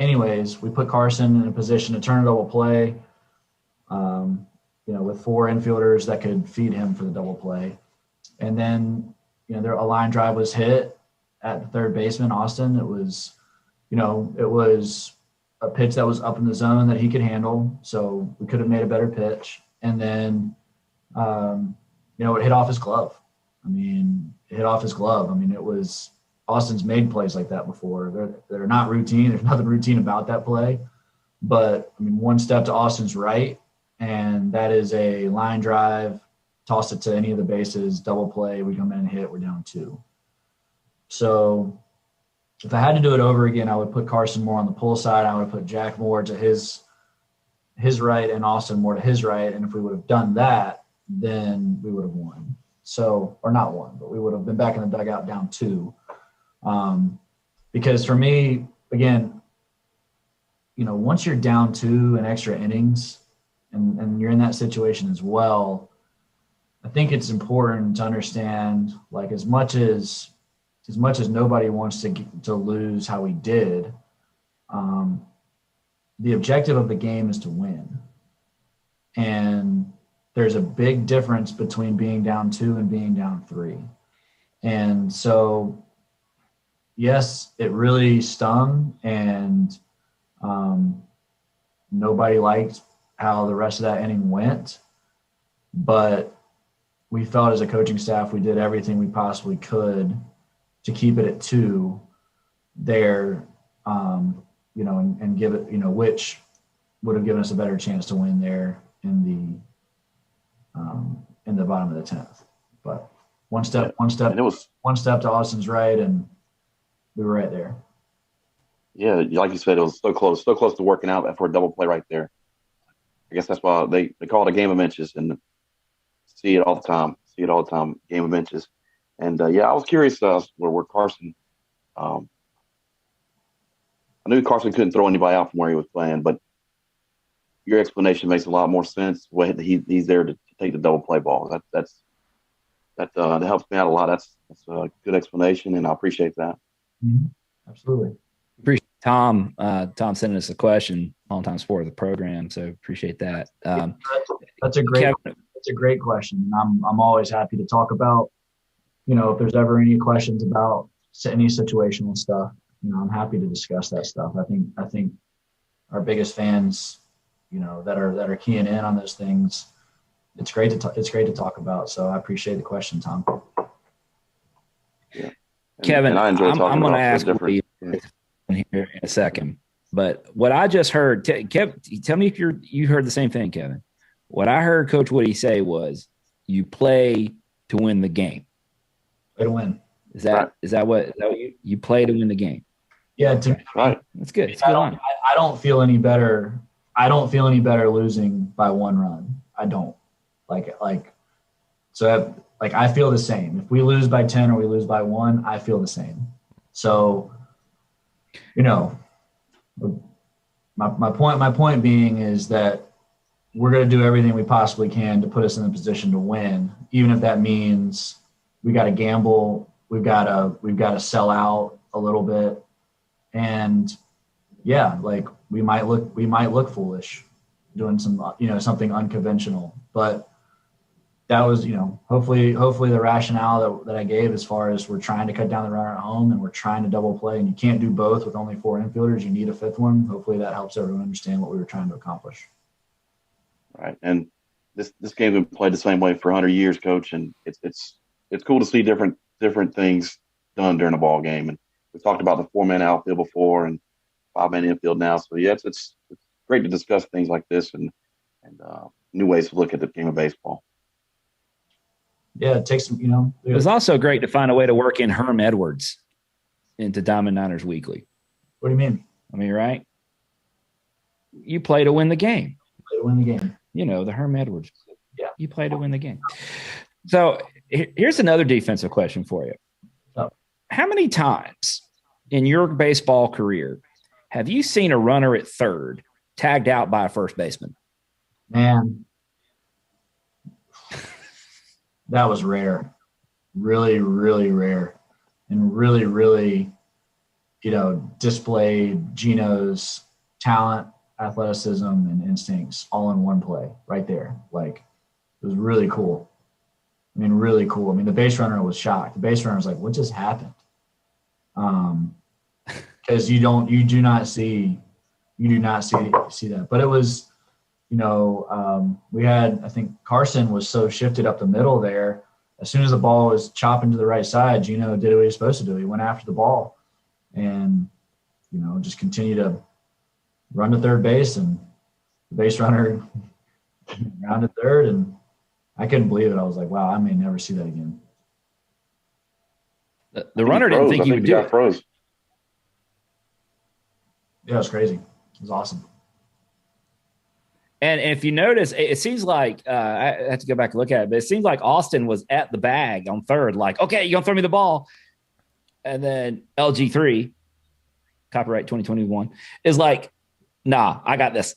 anyways, we put Carson in a position to turn a double play. with 4 infielders that could feed him for the double play. And then, a line drive was hit at the third baseman, Austin. It was a pitch that was up in the zone that he could handle. So we could have made a better pitch. And then, it hit off his glove. It was Austin's made plays like that before. They're not routine. There's nothing routine about that play. But, one step to Austin's right, and that is a line drive, toss it to any of the bases, double play, we come in and hit, we're down 2. So if I had to do it over again, I would put Carson more on the pull side. I would put Jack more to his right and Austin more to his right. And if we would have done that, then we would have won. So, or not won, but we would have been back in the dugout down 2. Because for me, again, once you're down 2 in extra innings and you're in that situation as well, I think it's important to understand, like, as much as nobody wants to lose how we did, the objective of the game is to win. And there's a big difference between being down 2 and being down 3. And so, yes, it really stung, and nobody liked how the rest of that inning went. But we felt as a coaching staff we did everything we possibly could to keep it at 2 there, and give it, which would have given us a better chance to win there in the bottom of the 10th. But one step to Austin's right, and we were right there. Yeah, like you said, it was so close to working out for a double play right there. I guess that's why they call it a game of inches, and see it all the time, game of inches. And, I was curious where Carson I knew Carson couldn't throw anybody out from where he was playing, but your explanation makes a lot more sense. He's there to take the double play ball. That helps me out a lot. That's a good explanation, and I appreciate that. Mm-hmm. Absolutely. Appreciate Tom sending us a question long time support of the program. So appreciate that. That's a great question. I'm always happy to talk about, if there's ever any questions about any situational stuff, I'm happy to discuss that stuff. I think our biggest fans, that are keying in on those things, it's great to talk about. So I appreciate the question, Tom. Yeah. Kevin, I'm going to ask you here in a second, but what I just heard, tell me if you heard the same thing, Kevin. What I heard Coach Woody say was, you play to win the game. Play to win. Is that what you play to win the game? Yeah, right. That's good. It's I don't feel any better. I don't feel any better losing by 1 run. I don't so I feel the same. If we lose by 10 or we lose by 1, I feel the same. So, my point being is that we're going to do everything we possibly can to put us in a position to win, even if that means we got to gamble, we've got to sell out a little bit, and we might look foolish doing something unconventional, but that was, hopefully the rationale that I gave, as far as we're trying to cut down the runner at home and we're trying to double play, and you can't do both with only 4 infielders. You need a 5th one. Hopefully that helps everyone understand what we were trying to accomplish. Right. And this game's been played the same way for 100 years, Coach. And it's cool to see different things done during a ball game. And we talked about the 4-man outfield before and 5-man infield now. So yeah, it's great to discuss things like this and new ways to look at the game of baseball. Yeah, it takes some, It was also great to find a way to work in Herm Edwards into Diamond Niners Weekly. What do you mean? Right? You play to win the game. Play to win the game. The Herm Edwards. Yeah. You play to win the game. So here's another defensive question for you. Oh. How many times in your baseball career have you seen a runner at third tagged out by a first baseman? Man, that was rare. Really, really rare. And really, really, displayed Gino's talent athleticism and instincts all in one play right there. Like, it was really cool. I mean, really cool. I mean, the base runner was shocked. The base runner was like, what just happened? Because you do not see that. But it was, we had, I think Carson was so shifted up the middle there. As soon as the ball was chopping to the right side, Gino did what he was supposed to do. He went after the ball and, just continued to run to third base, and the base runner rounded third, and I couldn't believe it. I was like, wow, I may never see that again. The runner didn't think he would do it. Froze. Yeah, it was crazy. It was awesome. And if you notice, it seems like I have to go back and look at it, but it seems like Austin was at the bag on third, like, okay, you're going to throw me the ball. And then LG3, copyright 2021, is like, nah, I got this.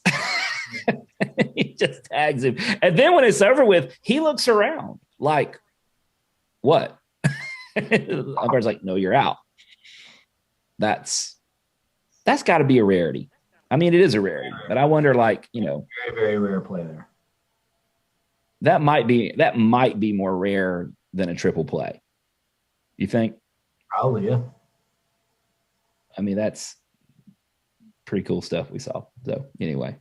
He just tags him. And then when it's over with, he looks around like, what? Umpire's like, no, you're out. That's got to be a rarity. I mean, it is a rarity, but I wonder, like, very, very rare play there. That might be more rare than a triple play. You think? Probably, yeah. I mean, that's pretty cool stuff we saw. So anyway,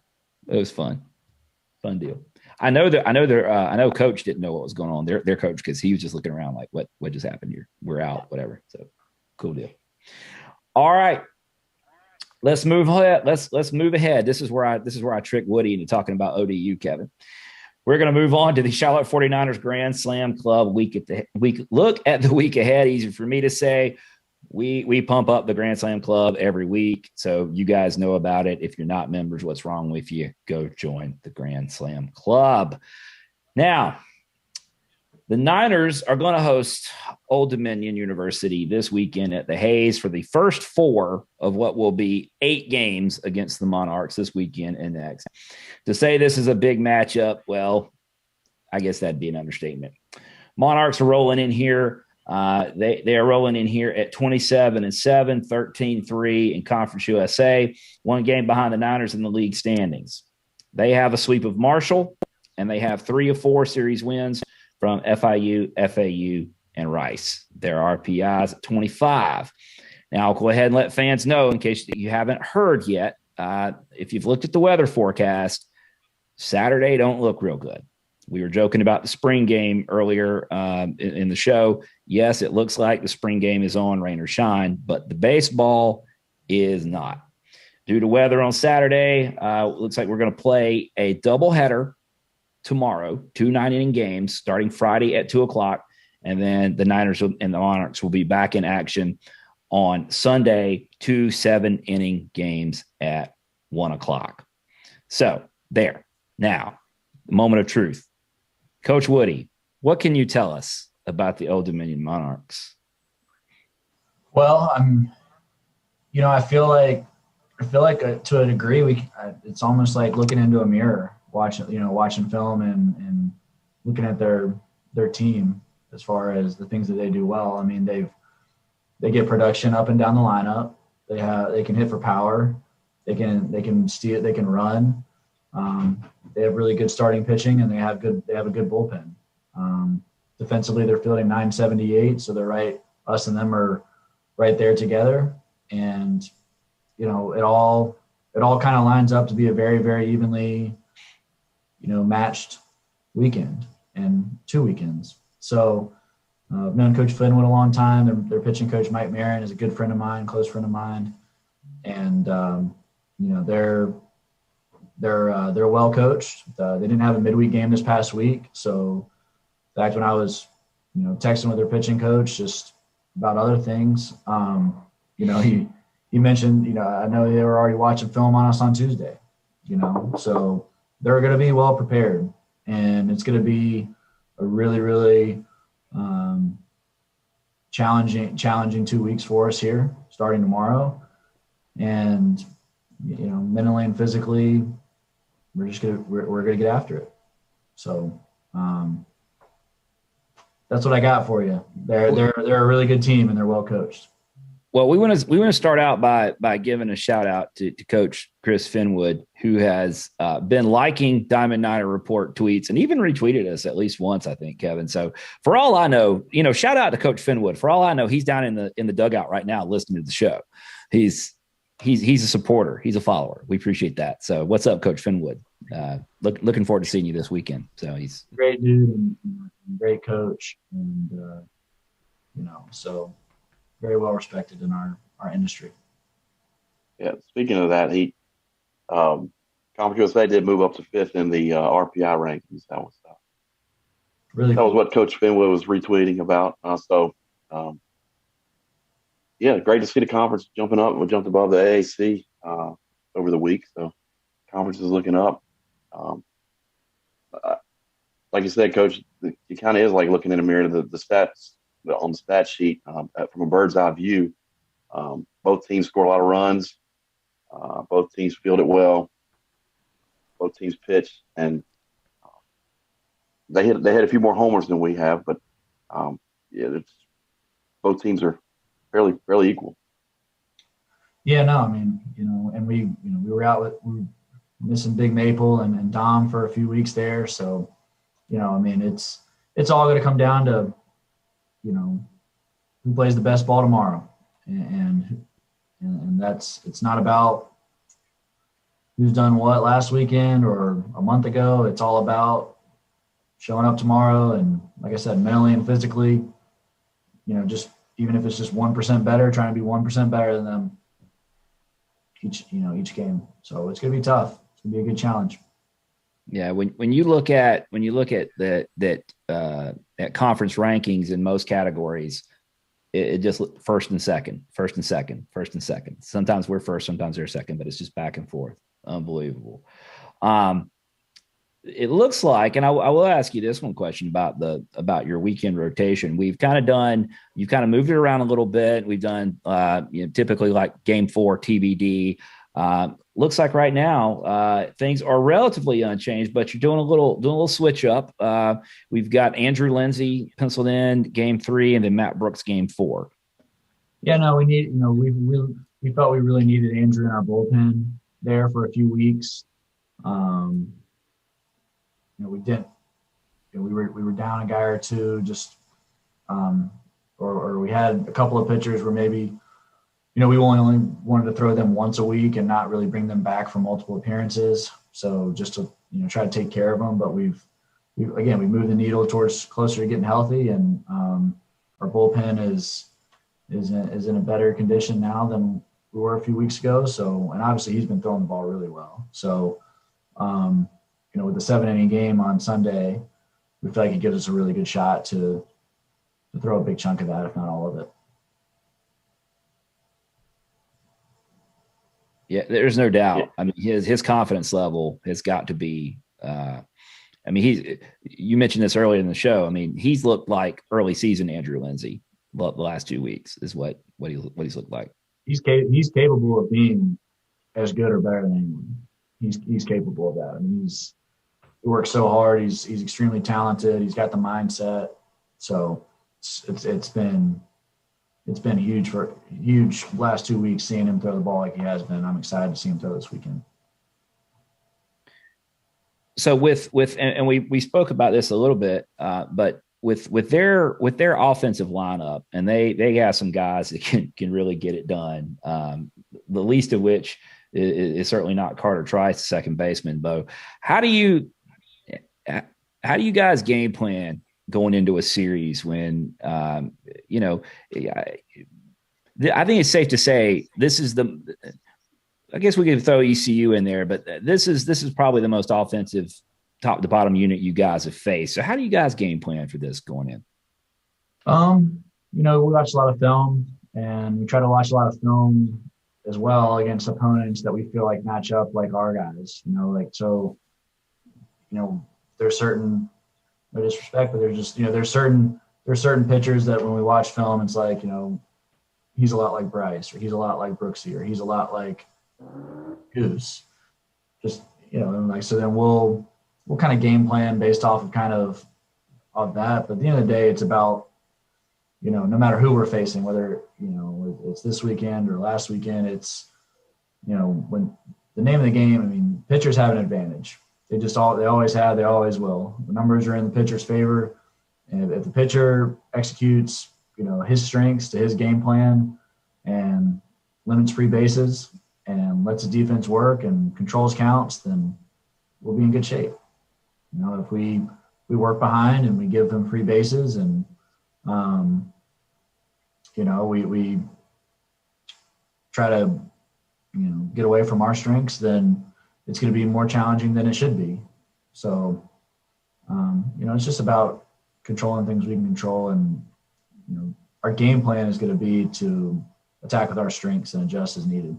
it was fun deal. I know coach didn't know what was going on. Their coach, because he was just looking around like, what just happened here? We're out, whatever. So cool deal. All right. Let's move ahead. Let's move ahead. This is where I trick Woody into talking about ODU, Kevin. We're going to move on to the Charlotte 49ers Grand Slam Club look at the week ahead. Easy for me to say. We pump up the Grand Slam Club every week, so you guys know about it. If you're not members, what's wrong with you? Go join the Grand Slam Club. Now, the Niners are going to host Old Dominion University this weekend at the Hayes for the first 4 of what will be 8 games against the Monarchs this weekend and next. To say this is a big matchup, well, I guess that'd be an understatement. Monarchs are rolling in here. They are rolling in here at 27-7, 13-3 in Conference USA, 1 game behind the Niners in the league standings. They have a sweep of Marshall, and they have 3 of 4 series wins from FIU, FAU, and Rice. Their RPIs at 25. Now, I'll go ahead and let fans know, in case you haven't heard yet, if you've looked at the weather forecast, Saturday don't look real good. We were joking about the spring game earlier in the show. Yes, it looks like the spring game is on, rain or shine, but the baseball is not. Due to weather on Saturday, looks like we're going to play a doubleheader tomorrow, 2 9-inning games starting Friday at 2 o'clock, and then the Niners and the Monarchs will be back in action on Sunday, 2 7-inning games at 1 o'clock. So there. Now, the moment of truth. Coach Woody, what can you tell us about the Old Dominion Monarchs? Well, I feel like to a degree, it's almost like looking into a mirror, watching film and looking at their team as far as the things that they do well. I mean, they get production up and down the lineup. They can hit for power. They can steal. They can run. They have really good starting pitching, and they have a good bullpen. Defensively, they're fielding 978, so they're right. Us and them are right there together, and it all kind of lines up to be a very, very evenly, matched weekend and 2 weekends. So I've known Coach Flinwood a long time. Their pitching coach Mike Marin is a good friend of mine, close friend of mine, and they're well coached. They didn't have a midweek game this past week, so in fact, when I was texting with their pitching coach just about other things, he mentioned I know they were already watching film on us on Tuesday, so they're going to be well prepared, and it's going to be a really, really challenging 2 weeks for us here starting tomorrow, and mentally and physically we're gonna get after it. So that's what I got for you. They're a really good team, and they're well coached. Well, we want to start out by giving a shout out to Coach Chris Finwood, who has been liking Diamond Niner Report tweets and even retweeted us at least once, I think, Kevin. So for all I know, shout out to Coach Finwood. For all I know, he's down in the dugout right now listening to the show. He's a supporter. He's a follower. We appreciate that. So what's up, Coach Finwood? Looking forward to seeing you this weekend. So he's a great dude and great coach, and so very well respected in our industry. Yeah. Speaking of that, Conference USA did move up to 5th in the RPI rankings. That was really that was what Coach Finwood was retweeting about. Yeah, great to see the conference jumping up. We jumped above the AAC over the week, so conference is looking up. Like you said, Coach, it kind of is like looking in a mirror to the stats on the stat sheet from a bird's eye view. Both teams scored a lot of runs. Both teams fielded well. Both teams pitched, and they had a few more homers than we have. But both teams are fairly equal. Yeah, no, I mean, and we were missing Big Maple and Dom for a few weeks there, so I mean, it's all going to come down to who plays the best ball tomorrow, and it's not about who's done what last weekend or a month ago. It's all about showing up tomorrow, and like I said, mentally and physically, just even if it's just 1% better, trying to be 1% better than them each game. So it's going to be tough. It's going to be a good challenge. Yeah, when you look at at conference rankings in most categories, it just first and second. Sometimes we're first, sometimes they're second, but it's just back and forth. Unbelievable. It looks like, and I will ask you this one question about your weekend rotation. You've kind of moved it around a little bit. We've done typically like game 4 TBD. Looks like right now things are relatively unchanged, but you're doing a little switch up. We've got Andrew Lindsay penciled in game 3, and then Matt Brooks game 4. Yeah, no, we need. We felt we really needed Andrew in our bullpen there for a few weeks. We didn't. We were down a guy or two, just or we had a couple of pitchers where maybe. We only wanted to throw them once a week and not really bring them back for multiple appearances. So just to try to take care of them. But we moved the needle towards closer to getting healthy, and our bullpen is in a better condition now than we were a few weeks ago. So, and obviously he's been throwing the ball really well. So, with the 7-inning game on Sunday, we feel like it gives us a really good shot to throw a big chunk of that, if not all of it. Yeah, there's no doubt. Yeah. I mean, his confidence level has got to be. You mentioned this earlier in the show. I mean, he's looked like early season Andrew Lindsay the last 2 weeks is what he's looked like. He's capable of being as good or better than anyone. He's capable of that. I mean, he works so hard. He's extremely talented. He's got the mindset. So it's been huge last 2 weeks seeing him throw the ball like he has been. I'm excited to see him throw this weekend. So and we spoke about this a little bit, but with their offensive lineup, and they have some guys that can really get it done. The least of which is certainly not Carter Trice, the second baseman. Bo, how do you guys game plan going into a series when I think it's safe to say this is I guess we could throw ECU in there, but this is probably the most offensive top to bottom unit you guys have faced. So how do you guys game plan for this going in? We watch a lot of film, and we try to watch a lot of film as well against opponents that we feel like match up like our guys. There's certain, no disrespect, but there's just there's certain pitchers that when we watch film, it's like he's a lot like Bryce, or he's a lot like Brooksy, or he's a lot like Goose. Just so then we'll kind of game plan based off of that. But at the end of the day, it's about no matter who we're facing, whether, it's this weekend or last weekend, it's, when the name of the game, I mean, pitchers have an advantage. They always have, they always will. The numbers are in the pitcher's favor. And if the pitcher executes, his strengths to his game plan and limits free bases and lets the defense work and controls counts, then we'll be in good shape. If we work behind and we give them free bases and, we try to, get away from our strengths, then it's going to be more challenging than it should be. So, it's just about controlling things we can control. And, our game plan is going to be to attack with our strengths and adjust as needed.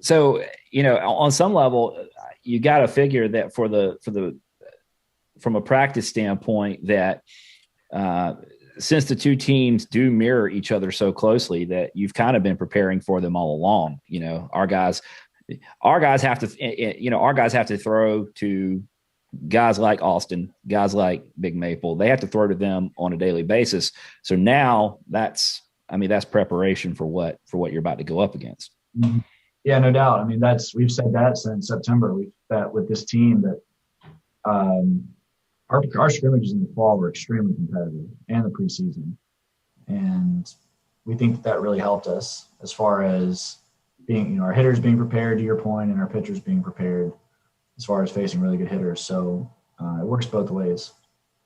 So, on some level, you got to figure that from a practice standpoint, that since the two teams do mirror each other so closely, that you've kind of been preparing for them all along. Our guys have to throw to guys like Austin, guys like Big Maple. They have to throw to them on a daily basis. So now that's preparation for what you're about to go up against. Mm-hmm. Yeah, no doubt. I mean, we've said that since September. That with this team that our scrimmages in the fall were extremely competitive, and the preseason, and we think that really helped us as far as being, our hitters being prepared, to your point, and our pitchers being prepared as far as facing really good hitters. So it works both ways.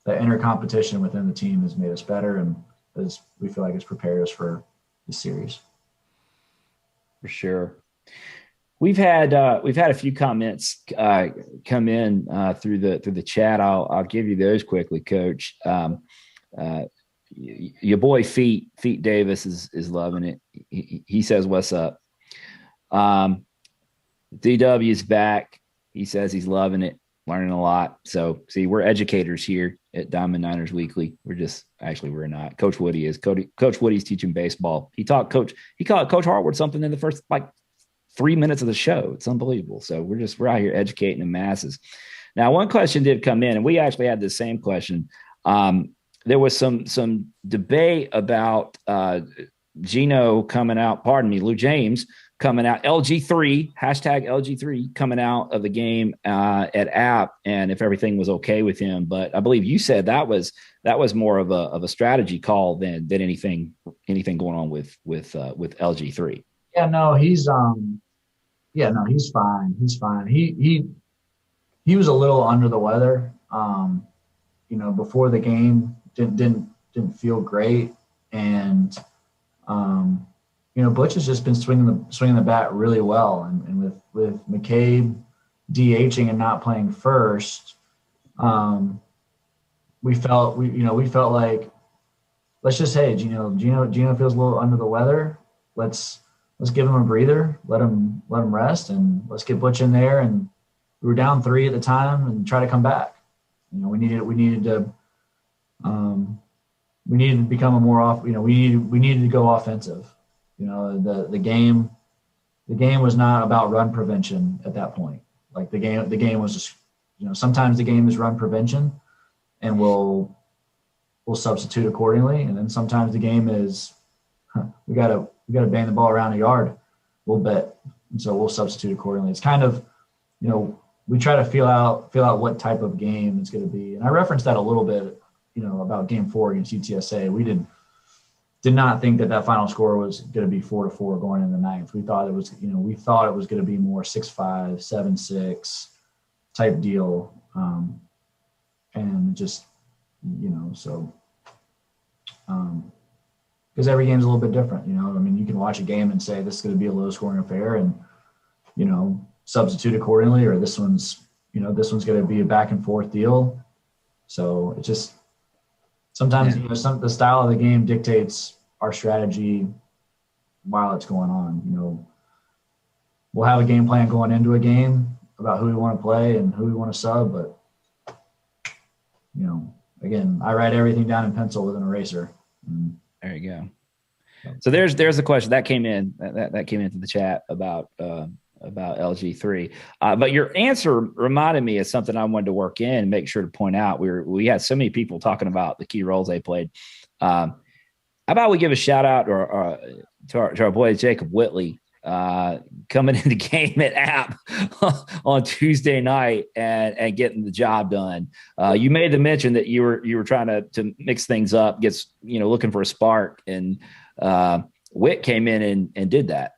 The inner competition within the team has made us better, and as we feel like it's prepared us for this series. For sure. We've had a few comments come in through the chat. I'll give you those quickly, Coach. Your boy Feet Davis is loving it. He says, "What's up?" DW's back. He says he's loving it, learning a lot. So, see, we're educators here at Diamond Niners Weekly. We're not. Coach Woody is. Coach Woody's teaching baseball. He called Coach Hartwood something in the first 3 minutes of the show. It's unbelievable. So we're out here educating the masses. Now, one question did come in, and we actually had the same question. There was some debate about Gino coming out, Lou James coming out, LG3, #LG3 coming out of the game at App, and if everything was okay with him. But I believe you said that was more of a strategy call than anything going on with LG3. Yeah, no, he's he's fine. He's fine. He was a little under the weather. Before the game, didn't feel great, and Butch has just been swinging the bat really well, and with McCabe DHing and not playing first, we felt like, let's just say Gino feels a little under the weather. Let's give him a breather, let him rest, and let's get Butch in there. And we were down 3 at the time, and try to come back. We needed to become a more off. We needed to go offensive. The game was not about run prevention at that point. Like the game was just, sometimes the game is run prevention, and we'll substitute accordingly. And then sometimes the game is, we gotta bang the ball around a yard a little bit, and so we'll substitute accordingly. It's kind of, we try to feel out what type of game it's going to be. And I referenced that a little bit, about Game 4 against UTSA. We did not think that final score was going to be 4-4 going in the ninth. We thought it was, going to be more 6-5, 7-6 type deal, and just, so. Because every game's a little bit different, you can watch a game and say this is going to be a low scoring affair, and substitute accordingly, or this one's going to be a back and forth deal. So it just sometimes the style of the game dictates our strategy while it's going on. We'll have a game plan going into a game about who we want to play and who we want to sub, but again, I write everything down in pencil with an eraser. There you go. So there's the question that came in that came into the chat about LG3. But your answer reminded me of something I wanted to work in and make sure to point out. We had so many people talking about the key roles they played. How about we give a shout out to our boy Jacob Whitley coming into game at App on Tuesday night and getting the job done. You made the mention that you were trying to mix things up, looking for a spark, and Whit came in and did that.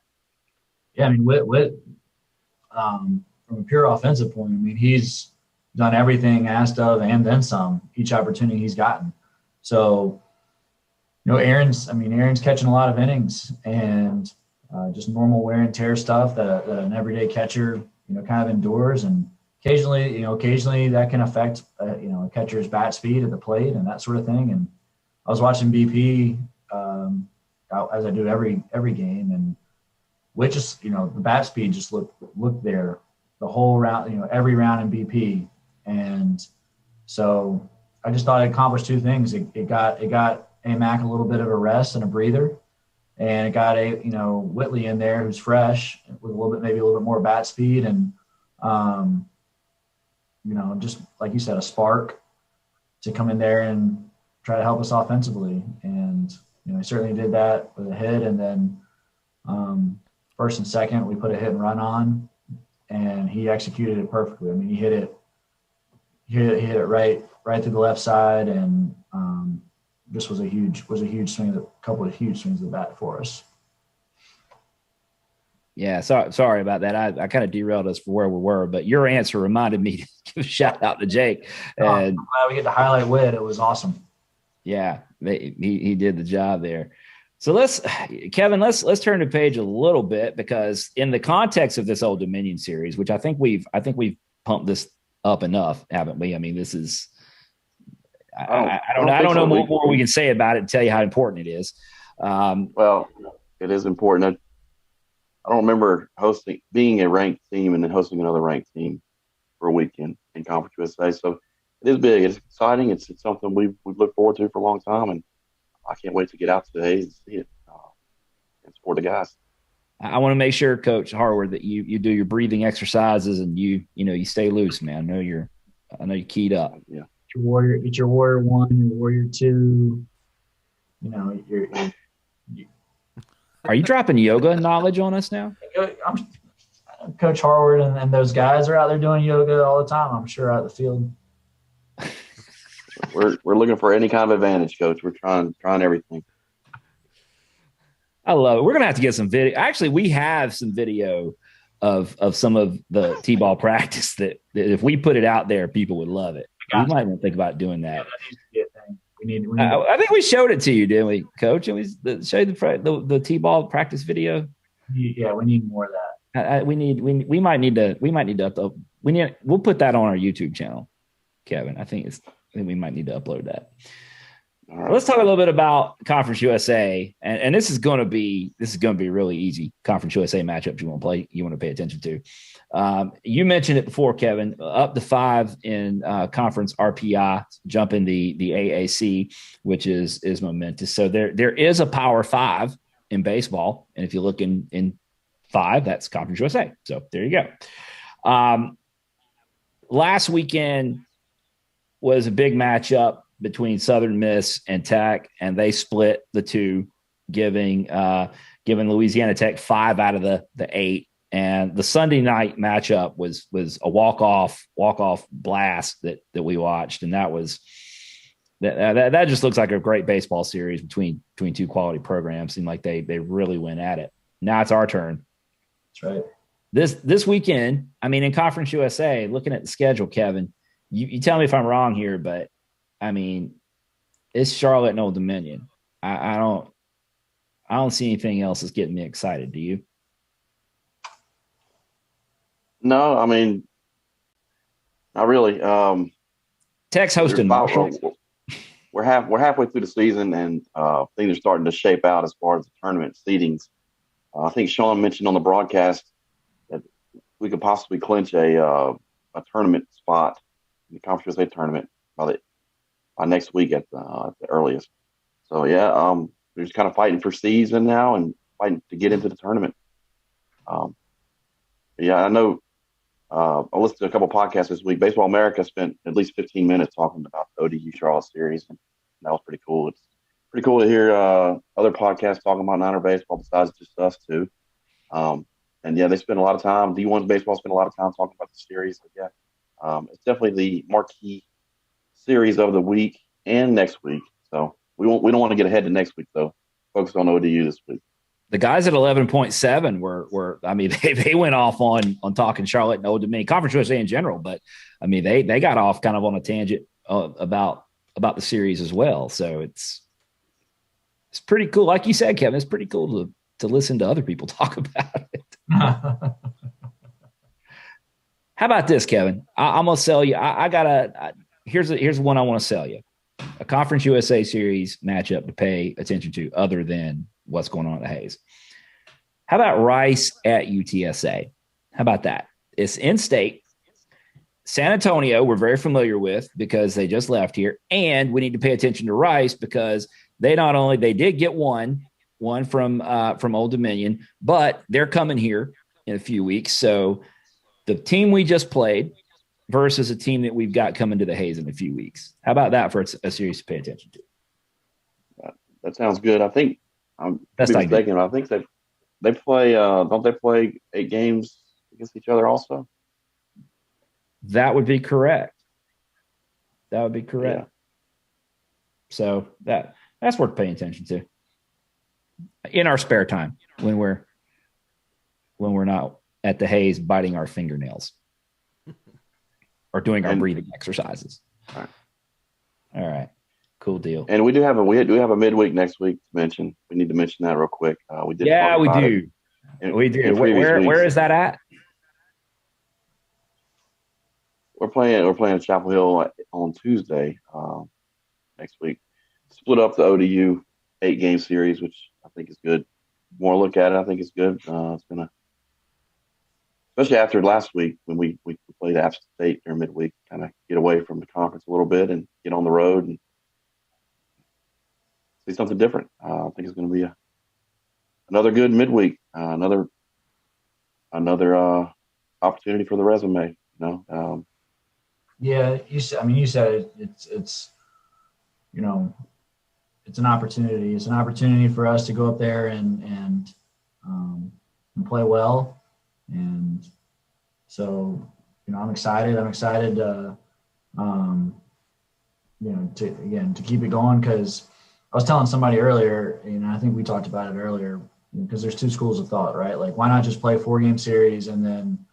Yeah, I mean, Whit from a pure offensive point, I mean, he's done everything asked of and then some each opportunity he's gotten. So, Aaron's catching a lot of innings and just normal wear and tear stuff that an everyday catcher, kind of endures. And occasionally that can affect, a catcher's bat speed at the plate and that sort of thing. And I was watching BP as I do every game, and which is, the bat speed just looked there the whole round, every round in BP. And so I just thought it accomplished two things. It got AMAC a little bit of a rest and a breather, and it got Whitley in there who's fresh with maybe a little bit more bat speed and, just like you said, a spark to come in there and try to help us offensively. And, he certainly did that with a hit. And then first and second, we put a hit and run on, and he executed it perfectly. I mean, he hit it right through the left side, and just was a huge swing, a couple of huge swings of the bat for us. Yeah, sorry about that. I kind of derailed us for where we were, but your answer reminded me to give a shout out to Jake. And I'm glad we get to highlight Whit. It was awesome. Yeah, he did the job there. So Kevin, let's turn the page a little bit, because in the context of this Old Dominion series, which I think we've pumped this up enough, haven't we? I mean, this is I don't know what more we can say about it and tell you how important it is. Well, it is important. I don't remember being a ranked team and then hosting another ranked team for a weekend in Conference USA. So it is big. It's exciting. It's something we've looked forward to for a long time, and I can't wait to get out today and see it and support the guys. I want to make sure, Coach Harward, that you do your breathing exercises and you stay loose, man. I know you're keyed up. Yeah. It's your warrior 1, your warrior 2. Are you dropping yoga knowledge on us now? Coach Harward and those guys are out there doing yoga all the time, I'm sure, out of the field. We're looking for any kind of advantage, Coach. We're trying everything. I love it. We're gonna have to get some video. Actually, we have some video of some of the T-ball practice that if we put it out there, people would love it. We might even think about doing that. I think we showed it to you, didn't we, Coach? And we showed the T-ball practice video. Yeah, we need more of that. We might need to upload. We'll put that on our YouTube channel, Kevin. I think we might need to upload that. All right. Let's talk a little bit about Conference USA, and this is going to be really easy Conference USA matchups you want to pay attention to. You mentioned it before, Kevin. Up to 5 in Conference RPI, jumping the AAC, which is momentous. So there is a Power 5 in baseball, and if you look in 5, that's Conference USA. So there you go. Last weekend was a big matchup between Southern Miss and Tech, and they split the two, giving Louisiana Tech 5 out of the 8. And the Sunday night matchup was a walk-off blast that we watched, and that just looks like a great baseball series between two quality programs. Seemed like they really went at it. Now it's our turn. That's right. This weekend, I mean, in Conference USA, looking at the schedule, Kevin, you tell me if I'm wrong here, but I mean, it's Charlotte and Old Dominion. I don't see anything else that's getting me excited. Do you? No, I mean, not really. Tech's hosting Marshall. We're halfway through the season, and things are starting to shape out as far as the tournament seedings. I think Sean mentioned on the broadcast that we could possibly clinch a tournament spot in the Conference USA tournament by next week at the earliest. So yeah, we're just kind of fighting for season now and fighting to get into the tournament. Yeah, I know. I listened to a couple podcasts this week. Baseball America spent at least 15 minutes talking about the ODU Charlotte series, and that was pretty cool. It's pretty cool to hear other podcasts talking about Niner baseball besides just us too. And yeah, they spend a lot of time. D1's baseball spent a lot of time talking about the series. So yeah, it's definitely the marquee series of the week and next week. So we don't want to get ahead to next week though. Focus on ODU this week. The guys at 11.7 were I mean, they went off on talking Charlotte and Old Dominion, Conference USA in general, but I mean, they got off kind of on a tangent about the series as well. So it's pretty cool. Like you said, Kevin, it's pretty cool to listen to other people talk about it. How about this, Kevin? I'm gonna sell you. Here's one I want to sell you. A Conference USA series matchup to pay attention to other than what's going on at the Hayes. How about Rice at UTSA? How about that? It's in state. San Antonio, we're very familiar with because they just left here. And we need to pay attention to Rice because they did get one from Old Dominion, but they're coming here in a few weeks. So the team we just played versus a team that we've got coming to the Hayes in a few weeks. How about that for a series to pay attention to? That sounds good. I think I'm mistaken. I think they play. Don't they play 8 games against each other also? That would be correct. Yeah. So that's worth paying attention to in our spare time when we're not at the Hayes biting our fingernails or doing our breathing exercises. All right. Cool deal. And we do have a midweek next week to mention. We need to mention that real quick. We do. We do. Where is that at? We're playing Chapel Hill on Tuesday next week. Split up the ODU 8-game series, which I think is good. More look at it, I think it's good. It's gonna, especially after last week when we played App State during midweek, kind of get away from the conference a little bit and get on the road and see something different. I think it's going to be another good midweek, another opportunity for the resume. Yeah, you said it. It's it's an opportunity. It's an opportunity for us to go up there and play well. And so, I'm excited. I'm excited to keep it going because I was telling somebody earlier, I think we talked about it earlier, because there's 2 schools of thought, right? Like, why not just play 4-game series and then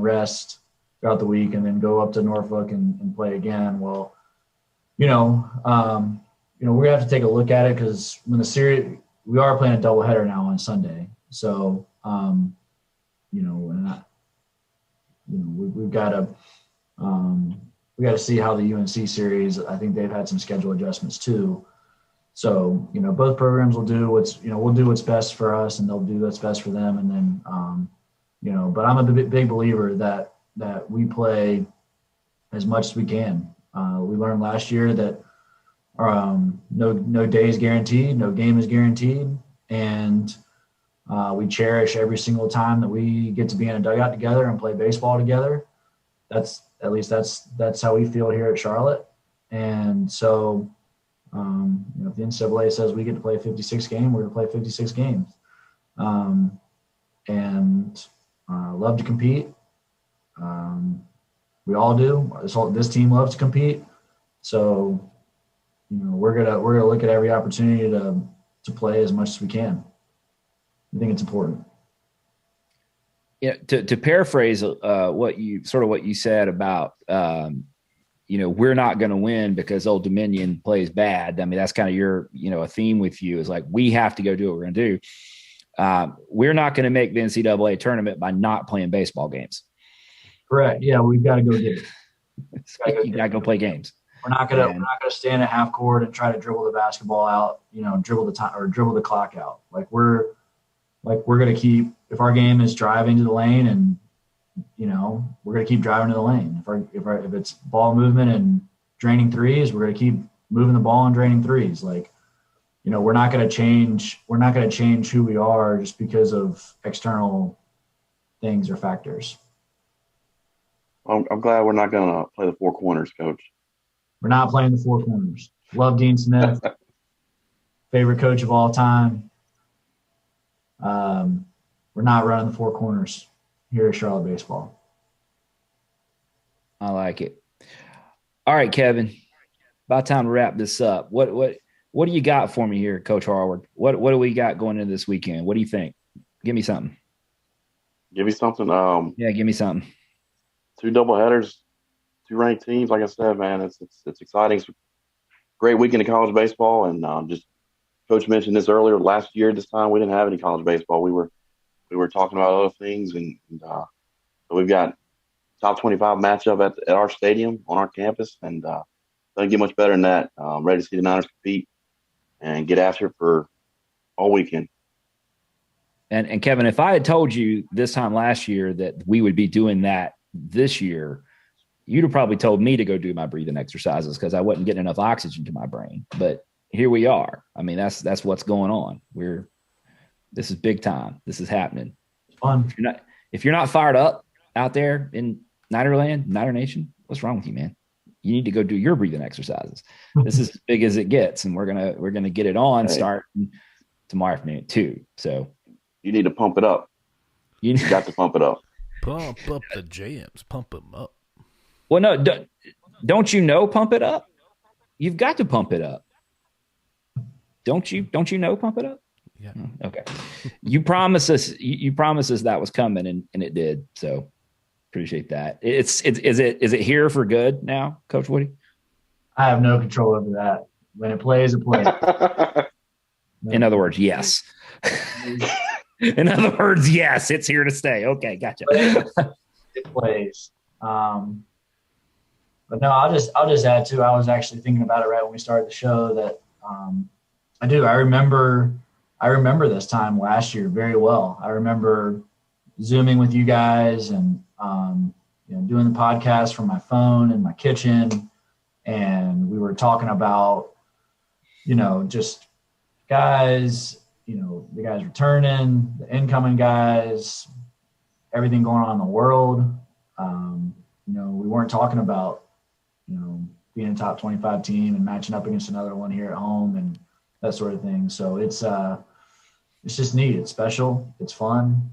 rest throughout the week and then go up to Norfolk and play again? Well, we're gonna have to take a look at it because when the series, we are playing a doubleheader now on Sunday, so we've got to see how the UNC series. I think they've had some schedule adjustments too. So, both programs will do we'll do what's best for us and they'll do what's best for them. And then, but I'm a big believer that we play as much as we can. We learned last year that no day is guaranteed, no game is guaranteed. And we cherish every single time that we get to be in a dugout together and play baseball together. That's how we feel here at Charlotte. And so, if the NCAA says we get to play a 56 game, we're going to play 56 games. And love to compete. We all do. This team loves to compete. So, we're gonna look at every opportunity to play as much as we can. I think it's important. Yeah. To paraphrase what you said about we're not going to win because Old Dominion plays bad. I mean, that's kind of your, a theme with you is like, we have to go do what we're going to do. We're not going to make the NCAA tournament by not playing baseball games. Correct. Yeah. We've got to go get it. You got to go play games. We're not going to stand at half court and try to dribble the basketball out, dribble the time or dribble the clock out. We're going to keep, if our game is driving to the lane and, we're going to keep driving to the lane. If it's ball movement and draining threes, we're going to keep moving the ball and draining threes. We're not going to change who we are just because of external things are factors. I'm glad we're not going to play the four corners, Coach. We're not playing the four corners. Love Dean Smith, favorite coach of all time. We're not running the four corners here at Charlotte Baseball. I like it. All right, Kevin. About time to wrap this up. What do you got for me here, Coach Harward? What do we got going into this weekend? What do you think? Give me something. Give me something. Yeah, give me something. 2 doubleheaders, 2 ranked teams. Like I said, man, it's exciting. It's a great weekend of college baseball, and just Coach mentioned this earlier. Last year, this time we didn't have any college baseball. We were talking about other things, and so we've got top 25 matchup at our stadium on our campus, and doesn't get much better than that. Ready to see the Niners compete and get after it for all weekend. And Kevin, if I had told you this time last year that we would be doing that this year, you'd have probably told me to go do my breathing exercises because I wasn't getting enough oxygen to my brain. But here we are. I mean, that's what's going on. This is big time. This is happening. It's fun. If you're not fired up out there in Niderland, Niner Nation, what's wrong with you, man? You need to go do your breathing exercises. This is as big as it gets, and we're gonna get it on starting tomorrow afternoon too. So you need to pump it up. You got to pump it up. Pump up the jams. Pump them up. Well, no, don't you know? Pump it up. You've got to pump it up. Don't you know? Pump it up. Yeah. Okay. You promised us. You promised us that was coming, and it did. So appreciate that. Is it here for good now, Coach Woody? I have no control over that. When it plays, it plays. In other words, yes. In other words, yes, it's here to stay. Okay, gotcha. It plays. But no, I'll just add too. I was actually thinking about it right when we started the show that I do. I remember this time last year very well. I remember Zooming with you guys and doing the podcast from my phone in my kitchen, and we were talking about just guys. The guys returning, the incoming guys, everything going on in the world. We weren't talking about, being a top 25 team and matching up against another one here at home and that sort of thing. So it's just neat. It's special. It's fun.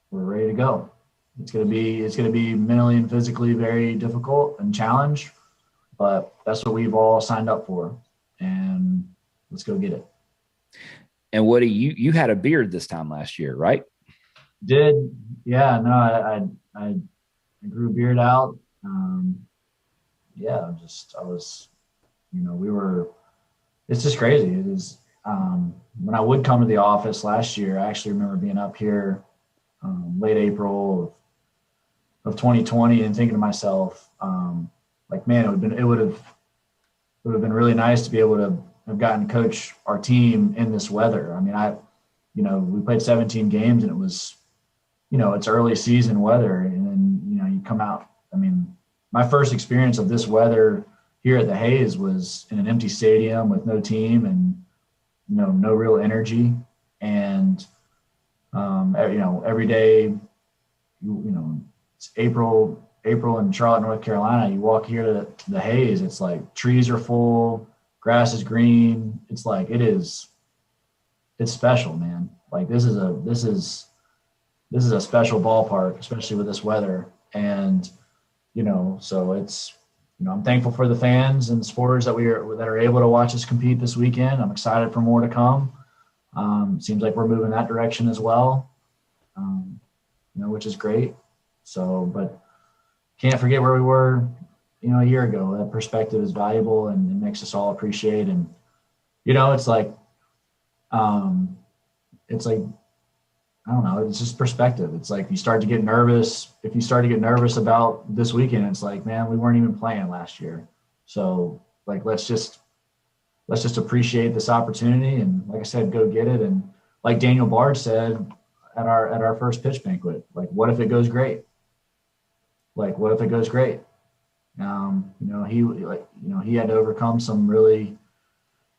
We're ready to go. It's gonna be mentally and physically very difficult and challenge. But that's what we've all signed up for, and let's go get it. And Woody, you had a beard this time last year, right? Did. Yeah, no, I grew a beard out. It's just crazy. It is, when I would come to the office last year, I actually remember being up here late April of 2020 and thinking to myself, man, it would have been really nice to be able to have gotten to coach our team in this weather. I mean, we played 17 games and it was, it's early season weather, and then you come out. I mean, my first experience of this weather here at the Hayes was in an empty stadium with no team and no real energy, and every day, it's April in Charlotte, North Carolina, you walk here to the Hayes, it's like trees are full, grass is green. It's like, it's special, man. Like this is a special ballpark, especially with this weather. And, so it's, I'm thankful for the fans and supporters that are able to watch us compete this weekend. I'm excited for more to come. Seems like we're moving that direction as well, which is great. So, but can't forget where we were, a year ago. That perspective is valuable and it makes us all appreciate. And, it's like, I don't know, it's just perspective. It's like if you start to get nervous about this weekend, it's like, man, we weren't even playing last year. So like, let's just appreciate this opportunity. And like I said, go get it. And like Daniel Bard said at our first pitch banquet, like, what if it goes great? Like, what if it goes great? He had to overcome some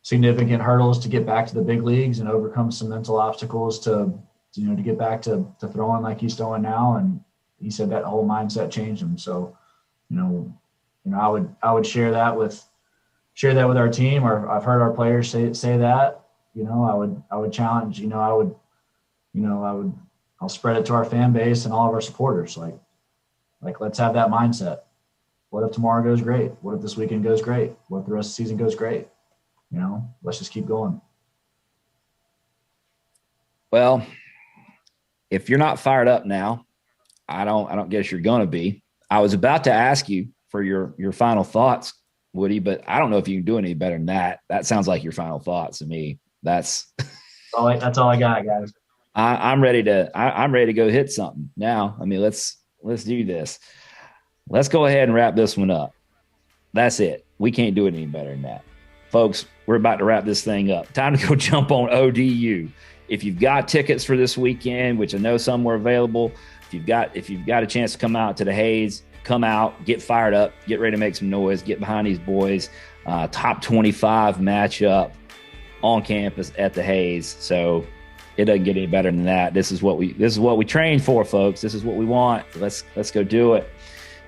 significant hurdles to get back to the big leagues and overcome some mental obstacles to get back to throwing like he's throwing now. And he said that whole mindset changed him. So, I would share that with our team, or I've heard our players say that. I would challenge. I'll spread it to our fan base and all of our supporters. Like let's have that mindset. What if tomorrow goes great? What if this weekend goes great? What if the rest of the season goes great? Let's just keep going. Well, if you're not fired up now, I don't guess you're going to be. I was about to ask you for your final thoughts, Woody, but I don't know if you can do any better than that. That sounds like your final thoughts to me. That's all I got, guys. I'm ready to go hit something now. I mean, let's do this. Let's go ahead and wrap this one up. That's it. We can't do it any better than that. Folks, we're about to wrap this thing up. Time to go jump on ODU. If you've got tickets for this weekend, which I know some were available, if you've got a chance to come out to the Hayes, come out, get fired up, get ready to make some noise, get behind these boys. Top 25 matchup on campus at the Hayes. So it doesn't get any better than that. This is what we train for, folks. This is what we want. Let's go do it.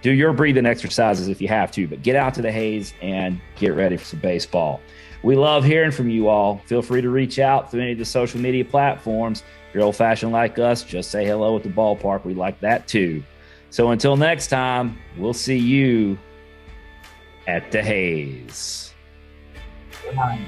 Do your breathing exercises if you have to, but get out to the Hayes and get ready for some baseball. We love hearing from you all. Feel free to reach out through any of the social media platforms. If you're old-fashioned like us, just say hello at the ballpark. We like that too. So until next time, we'll see you at the Hayes. Good night.